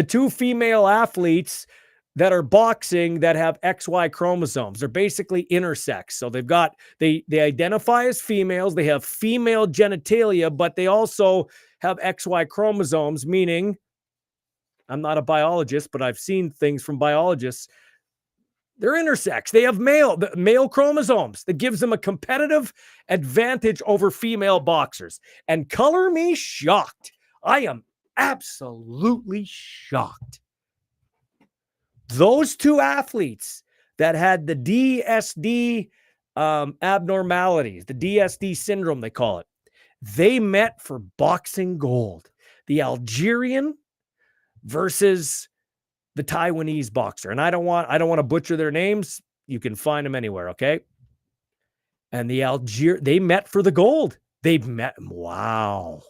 B: two female athletes that are boxing that have XY chromosomes. They're basically intersex. So they identify as females. They have female genitalia, but they also have XY chromosomes, meaning I'm not a biologist, but I've seen things from biologists. They're intersex. They have male chromosomes that gives them a competitive advantage over female boxers. And color me shocked. I am absolutely shocked. Those two athletes that had the DSD abnormalities, the DSD syndrome, they call it, they met for boxing gold. The Algerian versus the Taiwanese boxer. And I don't want to butcher their names. You can find them anywhere, okay? And they met for the gold. They met. Wow.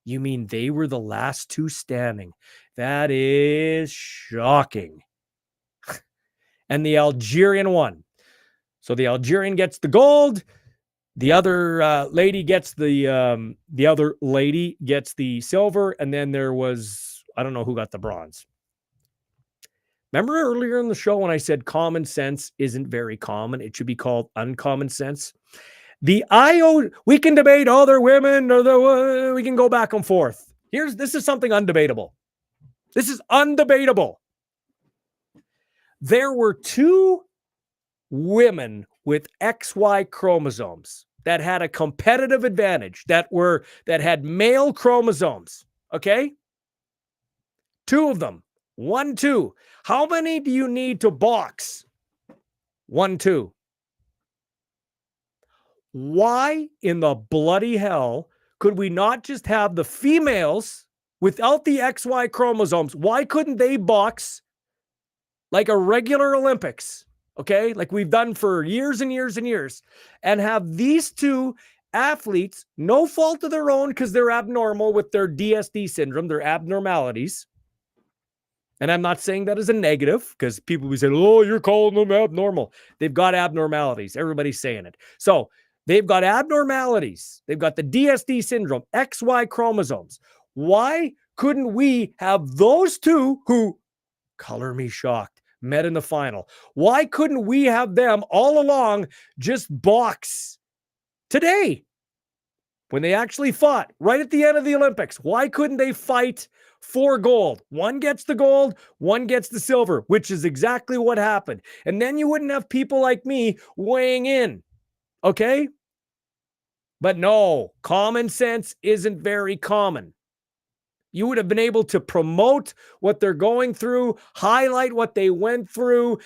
B: You mean they were the last two standing? That is shocking. And the Algerian won. So the Algerian gets the gold. The other lady gets the silver. And then there was, I don't know who got the bronze. Remember earlier in the show when I said common sense isn't very common? It should be called uncommon sense. We can debate other women we can go back and forth. This is something undebatable. This is undebatable. There were two women with XY chromosomes that had a competitive advantage that had male chromosomes. Okay? Two of them. 1, 2. How many do you need to box? 1, 2. Why in the bloody hell could we not just have the females without the XY chromosomes? Why couldn't they box like a regular Olympics? Okay, like we've done for years and years and years, and have these two athletes, no fault of their own because they're abnormal with their DSD syndrome, their abnormalities. And I'm not saying that as a negative because people will say, oh, you're calling them abnormal. They've got abnormalities. Everybody's saying it. So they've got abnormalities. They've got the DSD syndrome, XY chromosomes. Why couldn't we have those two who, color me shocked, met in the final? Why couldn't we have them all along just box today when they actually fought right at the end of the Olympics? Why couldn't they fight for gold? One gets the gold, one gets the silver, which is exactly what happened. And then you wouldn't have people like me weighing in. Okay? But no, common sense isn't very common. You would have been able to promote what they're going through, highlight what they went through,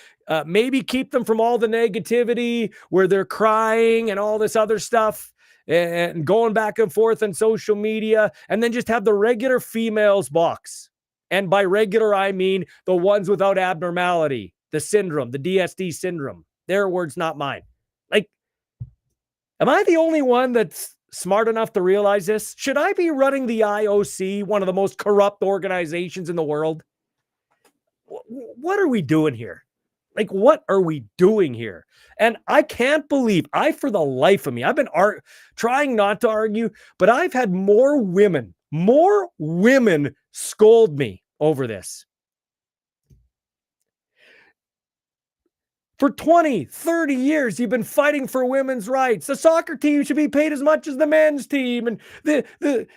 B: maybe keep them from all the negativity where they're crying and all this other stuff and going back and forth on social media, and then just have the regular females box. And by regular, I mean the ones without abnormality, the syndrome, the DSD syndrome. Their words, not mine. Like, am I the only one that's smart enough to realize this? Should I be running the IOC, one of the most corrupt organizations in the world? What are we doing here? Like, what are we doing here? And I can't believe, for the life of me, I've been trying not to argue, but I've had more women scold me over this. For 20, 30 years, you've been fighting for women's rights. The soccer team should be paid as much as the men's team. And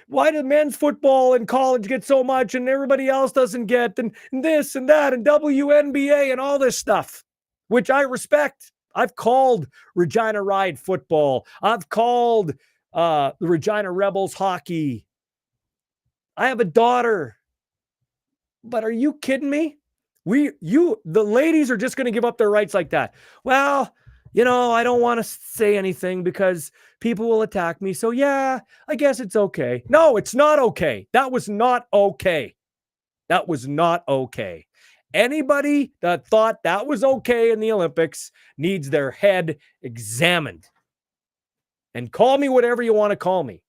B: why did men's football in college get so much and everybody else doesn't get? And this and that and WNBA and all this stuff, which I respect. I've called Regina Ride football. I've called the Regina Rebels hockey. I have a daughter. But are you kidding me? The ladies are just going to give up their rights like that. Well, I don't want to say anything because people will attack me. So yeah, I guess it's okay. No, it's not okay. That was not okay. That was not okay. Anybody that thought that was okay in the Olympics needs their head examined. And call me whatever you want to call me.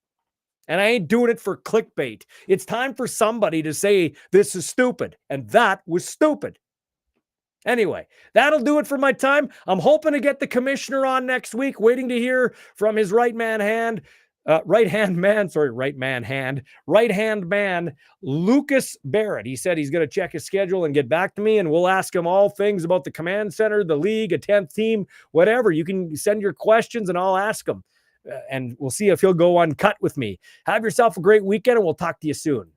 B: And I ain't doing it for clickbait. It's time for somebody to say this is stupid. And that was stupid. Anyway, that'll do it for my time. I'm hoping to get the commissioner on next week, waiting to hear from his right hand man, Lucas Barrett. He said he's going to check his schedule and get back to me, and we'll ask him all things about the command center, the league, a 10th team, whatever. You can send your questions and I'll ask him, and we'll see if he'll go uncut with me. Have yourself a great weekend, and we'll talk to you soon.